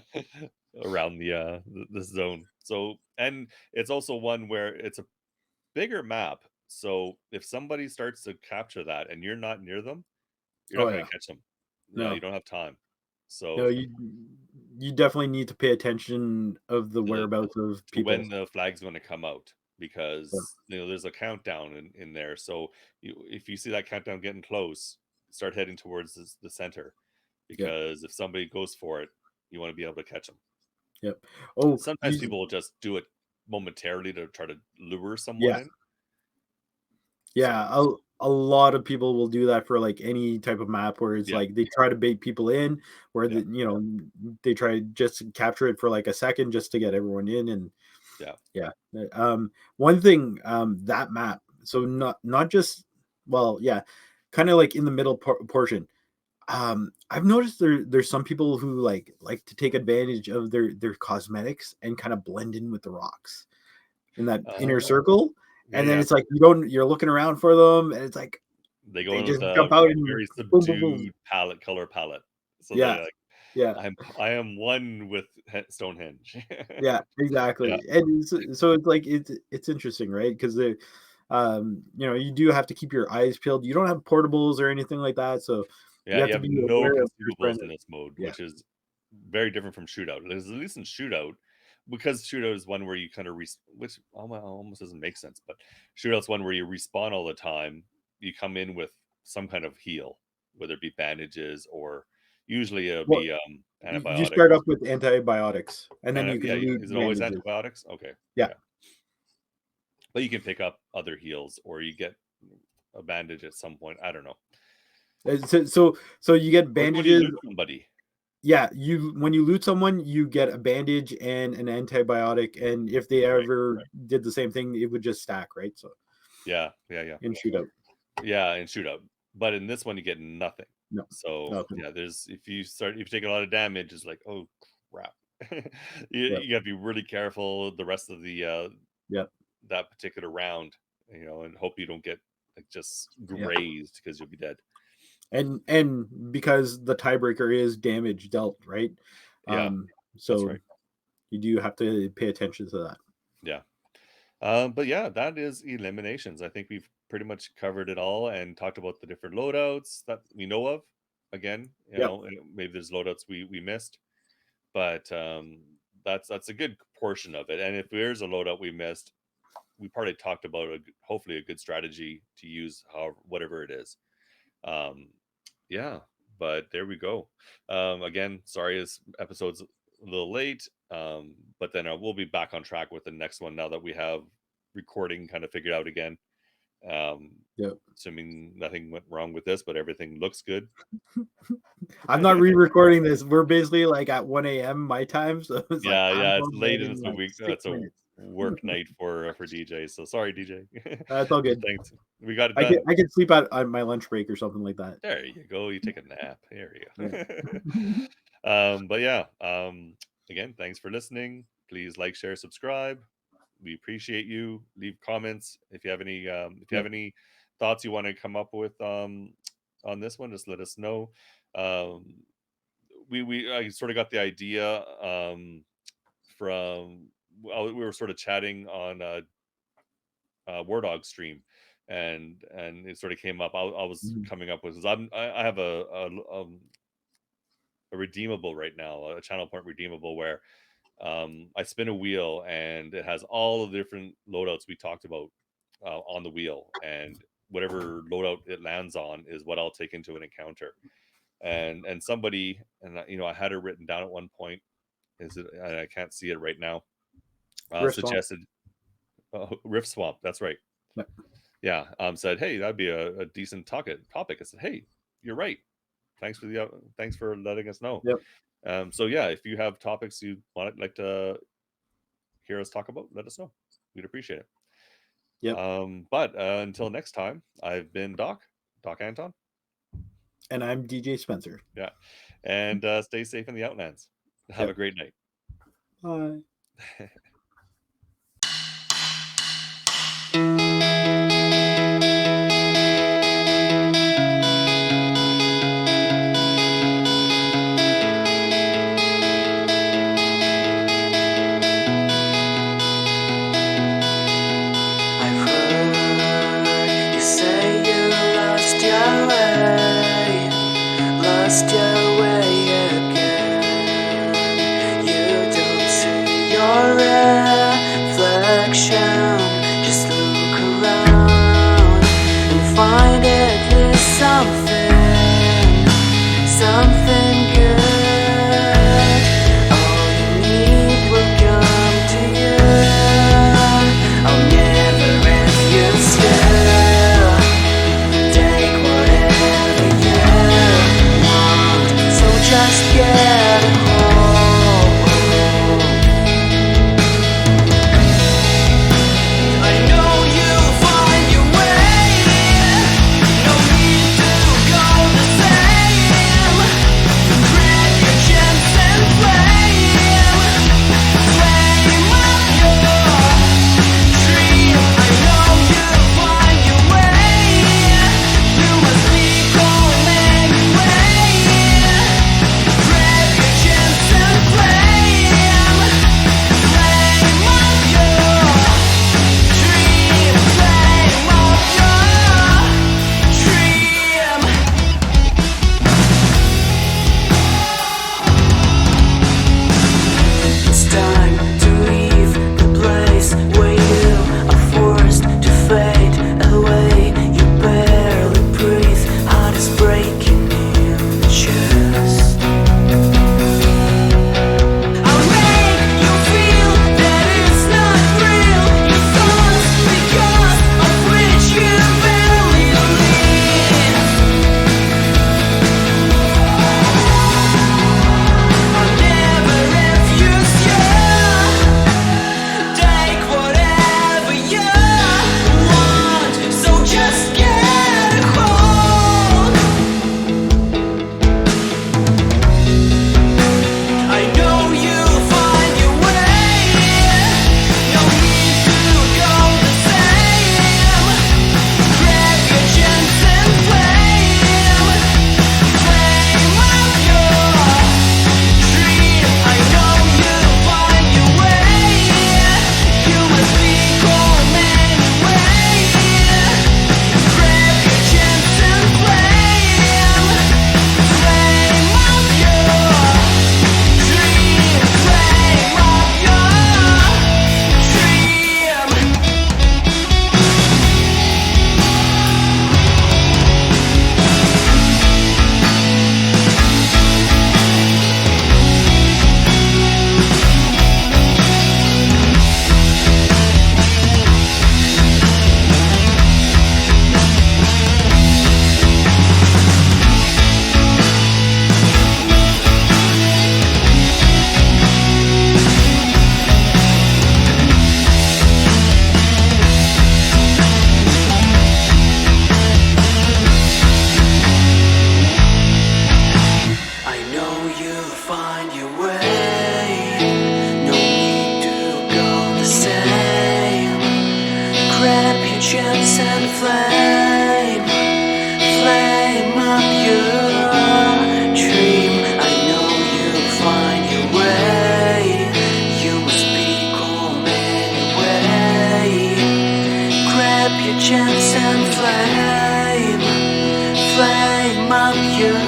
around the zone. So, and it's also one where it's a bigger map, So if somebody starts to capture that and you're not near them, you're not Oh going yeah. to catch them. You No. don't have time. No, So you definitely need to pay attention of the to, whereabouts of to when people. the flag's going to come out, Yeah. because there's a countdown in there. So if you see that countdown getting close, start heading towards the center, Yep. because if somebody goes for it, you want to be able to catch them. Yep. Oh, Sometimes people will just do it momentarily to try to lure someone yeah. in. Yeah, So a lot of people will do that for, like, any type of map where it's yeah, like they try to bait people in, where yeah, they try just to capture it for, like, a second just to get everyone in, and yeah. yeah. One thing, that map, so not just, well, yeah, kinda like in the middle portion, I've noticed there's some people who, like to take advantage of their cosmetics and kinda blend in with the rocks in that inner Uh, circle, yeah, and then yeah. it's like you're looking around for them, and it's like They go they in with just a jump out and very boom, boom, boom. subdued color palette. So Yeah, they're like, yeah, I am one with Stonehenge. yeah, Yeah, exactly, and so it's like it's interesting, right? Because you do have to keep your eyes peeled. You don't have portables or anything like that, so you yeah. have You to have be no aware of your consumables friend. in this mode, Yeah, which is very different from shootout. There's at least in shootout, because shootout is one where you kind of which almost doesn't make sense, but shootout's one where you respawn all the time. You come in with some kind of heal, whether it be bandages or usually it'll well, be you antibiotics. start up with antibiotics, and then you Yeah, can loot is it always bandages. antibiotics? Okay, Yeah, yeah. But you can pick up other heals or you get a bandage at some point. I don't know. so you get Or when you bandages. loot somebody. Yeah, you when you loot someone, you get a bandage and an antibiotic, and if they Right. ever Right. did the same thing, it would just stack, right? So Yeah. Yeah. Yeah. in shootout. Yeah. And shootout. But in this one, you get nothing. No, So nothing. yeah, if you take a lot of damage, it's like, oh crap. Yep, You gotta be really careful the rest of the yep, that particular round, and hope you don't get like just yeah. grazed because you'll be dead. And because the tiebreaker is damage dealt, right? Yeah, Um, that's so right. you do have to pay attention to that. Yeah. But yeah, that is eliminations. I think we've pretty much covered it all and talked about the different loadouts that we know of. Again, Yep. maybe there's loadouts we missed, but that's a good portion of it. And if there's a loadout we missed, we probably talked about hopefully a good strategy to use, however whatever it is. Um, yeah, but there we go. Again, sorry this episode's a little late, but then we'll be back on track with the next one now that we have recording kind of figured out again. Um, Yep. Assuming nothing went wrong with this, but everything looks good. I'm not re-recording this. We're basically like at 1 a.m. my time, so it's like Yeah, I'm yeah, it's going to late bed and in it's a like week. six It's a minutes. work night for DJ. So sorry, DJ. That's all But good. thanks. We got it I can done. I can sleep out on my lunch break or something like that. There you go. You take a nap. There you Yeah. go. But yeah, again, thanks for listening. Please like, share, subscribe. We appreciate you. Leave comments if you have Yep. any thoughts you want to come up with on this one. Just let us know. Um, we I sort of got the idea from we were sort of chatting on War Dog stream, and it sort of came up. I was Mhm. coming up with because I have a redeemable right now, a channel point redeemable where I spin a wheel and it has all the different loadouts we talked about on the wheel, and whatever loadout it lands on is what I'll take into an encounter. And somebody, and I had it written down at one point. Is it? And I can't see it right now. Rift Swamp. Suggested Rift Swamp. That's right. Yep. Yeah. Said, hey, that'd be a decent topic. I said, hey, you're right. Thanks for letting us know. Yep. So yeah, if you have topics you want like to hear us talk about, let us know. We'd appreciate it. Yep. But until next time, I've been Doc Anton. And I'm DJ Spencer. Yeah, and stay safe in the Outlands. Have a Yep. great night. Bye. I've heard lost your way again. You don't see your reflection. Just look around and find at least something good. All you need will come to you. I'll never refuse you. Take whatever you want, so just get a hold. I know you'll find your way. No need to go the same. Grab your chance and flame up your dream. I know you'll find your way. You must be calm anyway. Grab your chance and flame up your dream. Flame up your dream. It's time to leave the place where you are forced to fade away. You barely breathe, heart is breaking in the chest. I'll make you feel that it's not real. Your thoughts because of which you barely live. I'll never refuse you. Take whatever you want, so just get a hold. I know you'll find your way. No need to go the same. Grab your chance and flame up your dream. I know you'll find your way. You must be calm anyway. Grab your chance and flame up your dream. Flame up your I know you'll find your way. No need to go the same. Grab your chance and flame up your dream. I know you'll find your way. You must be calm anyway. Grab your chance and flame up your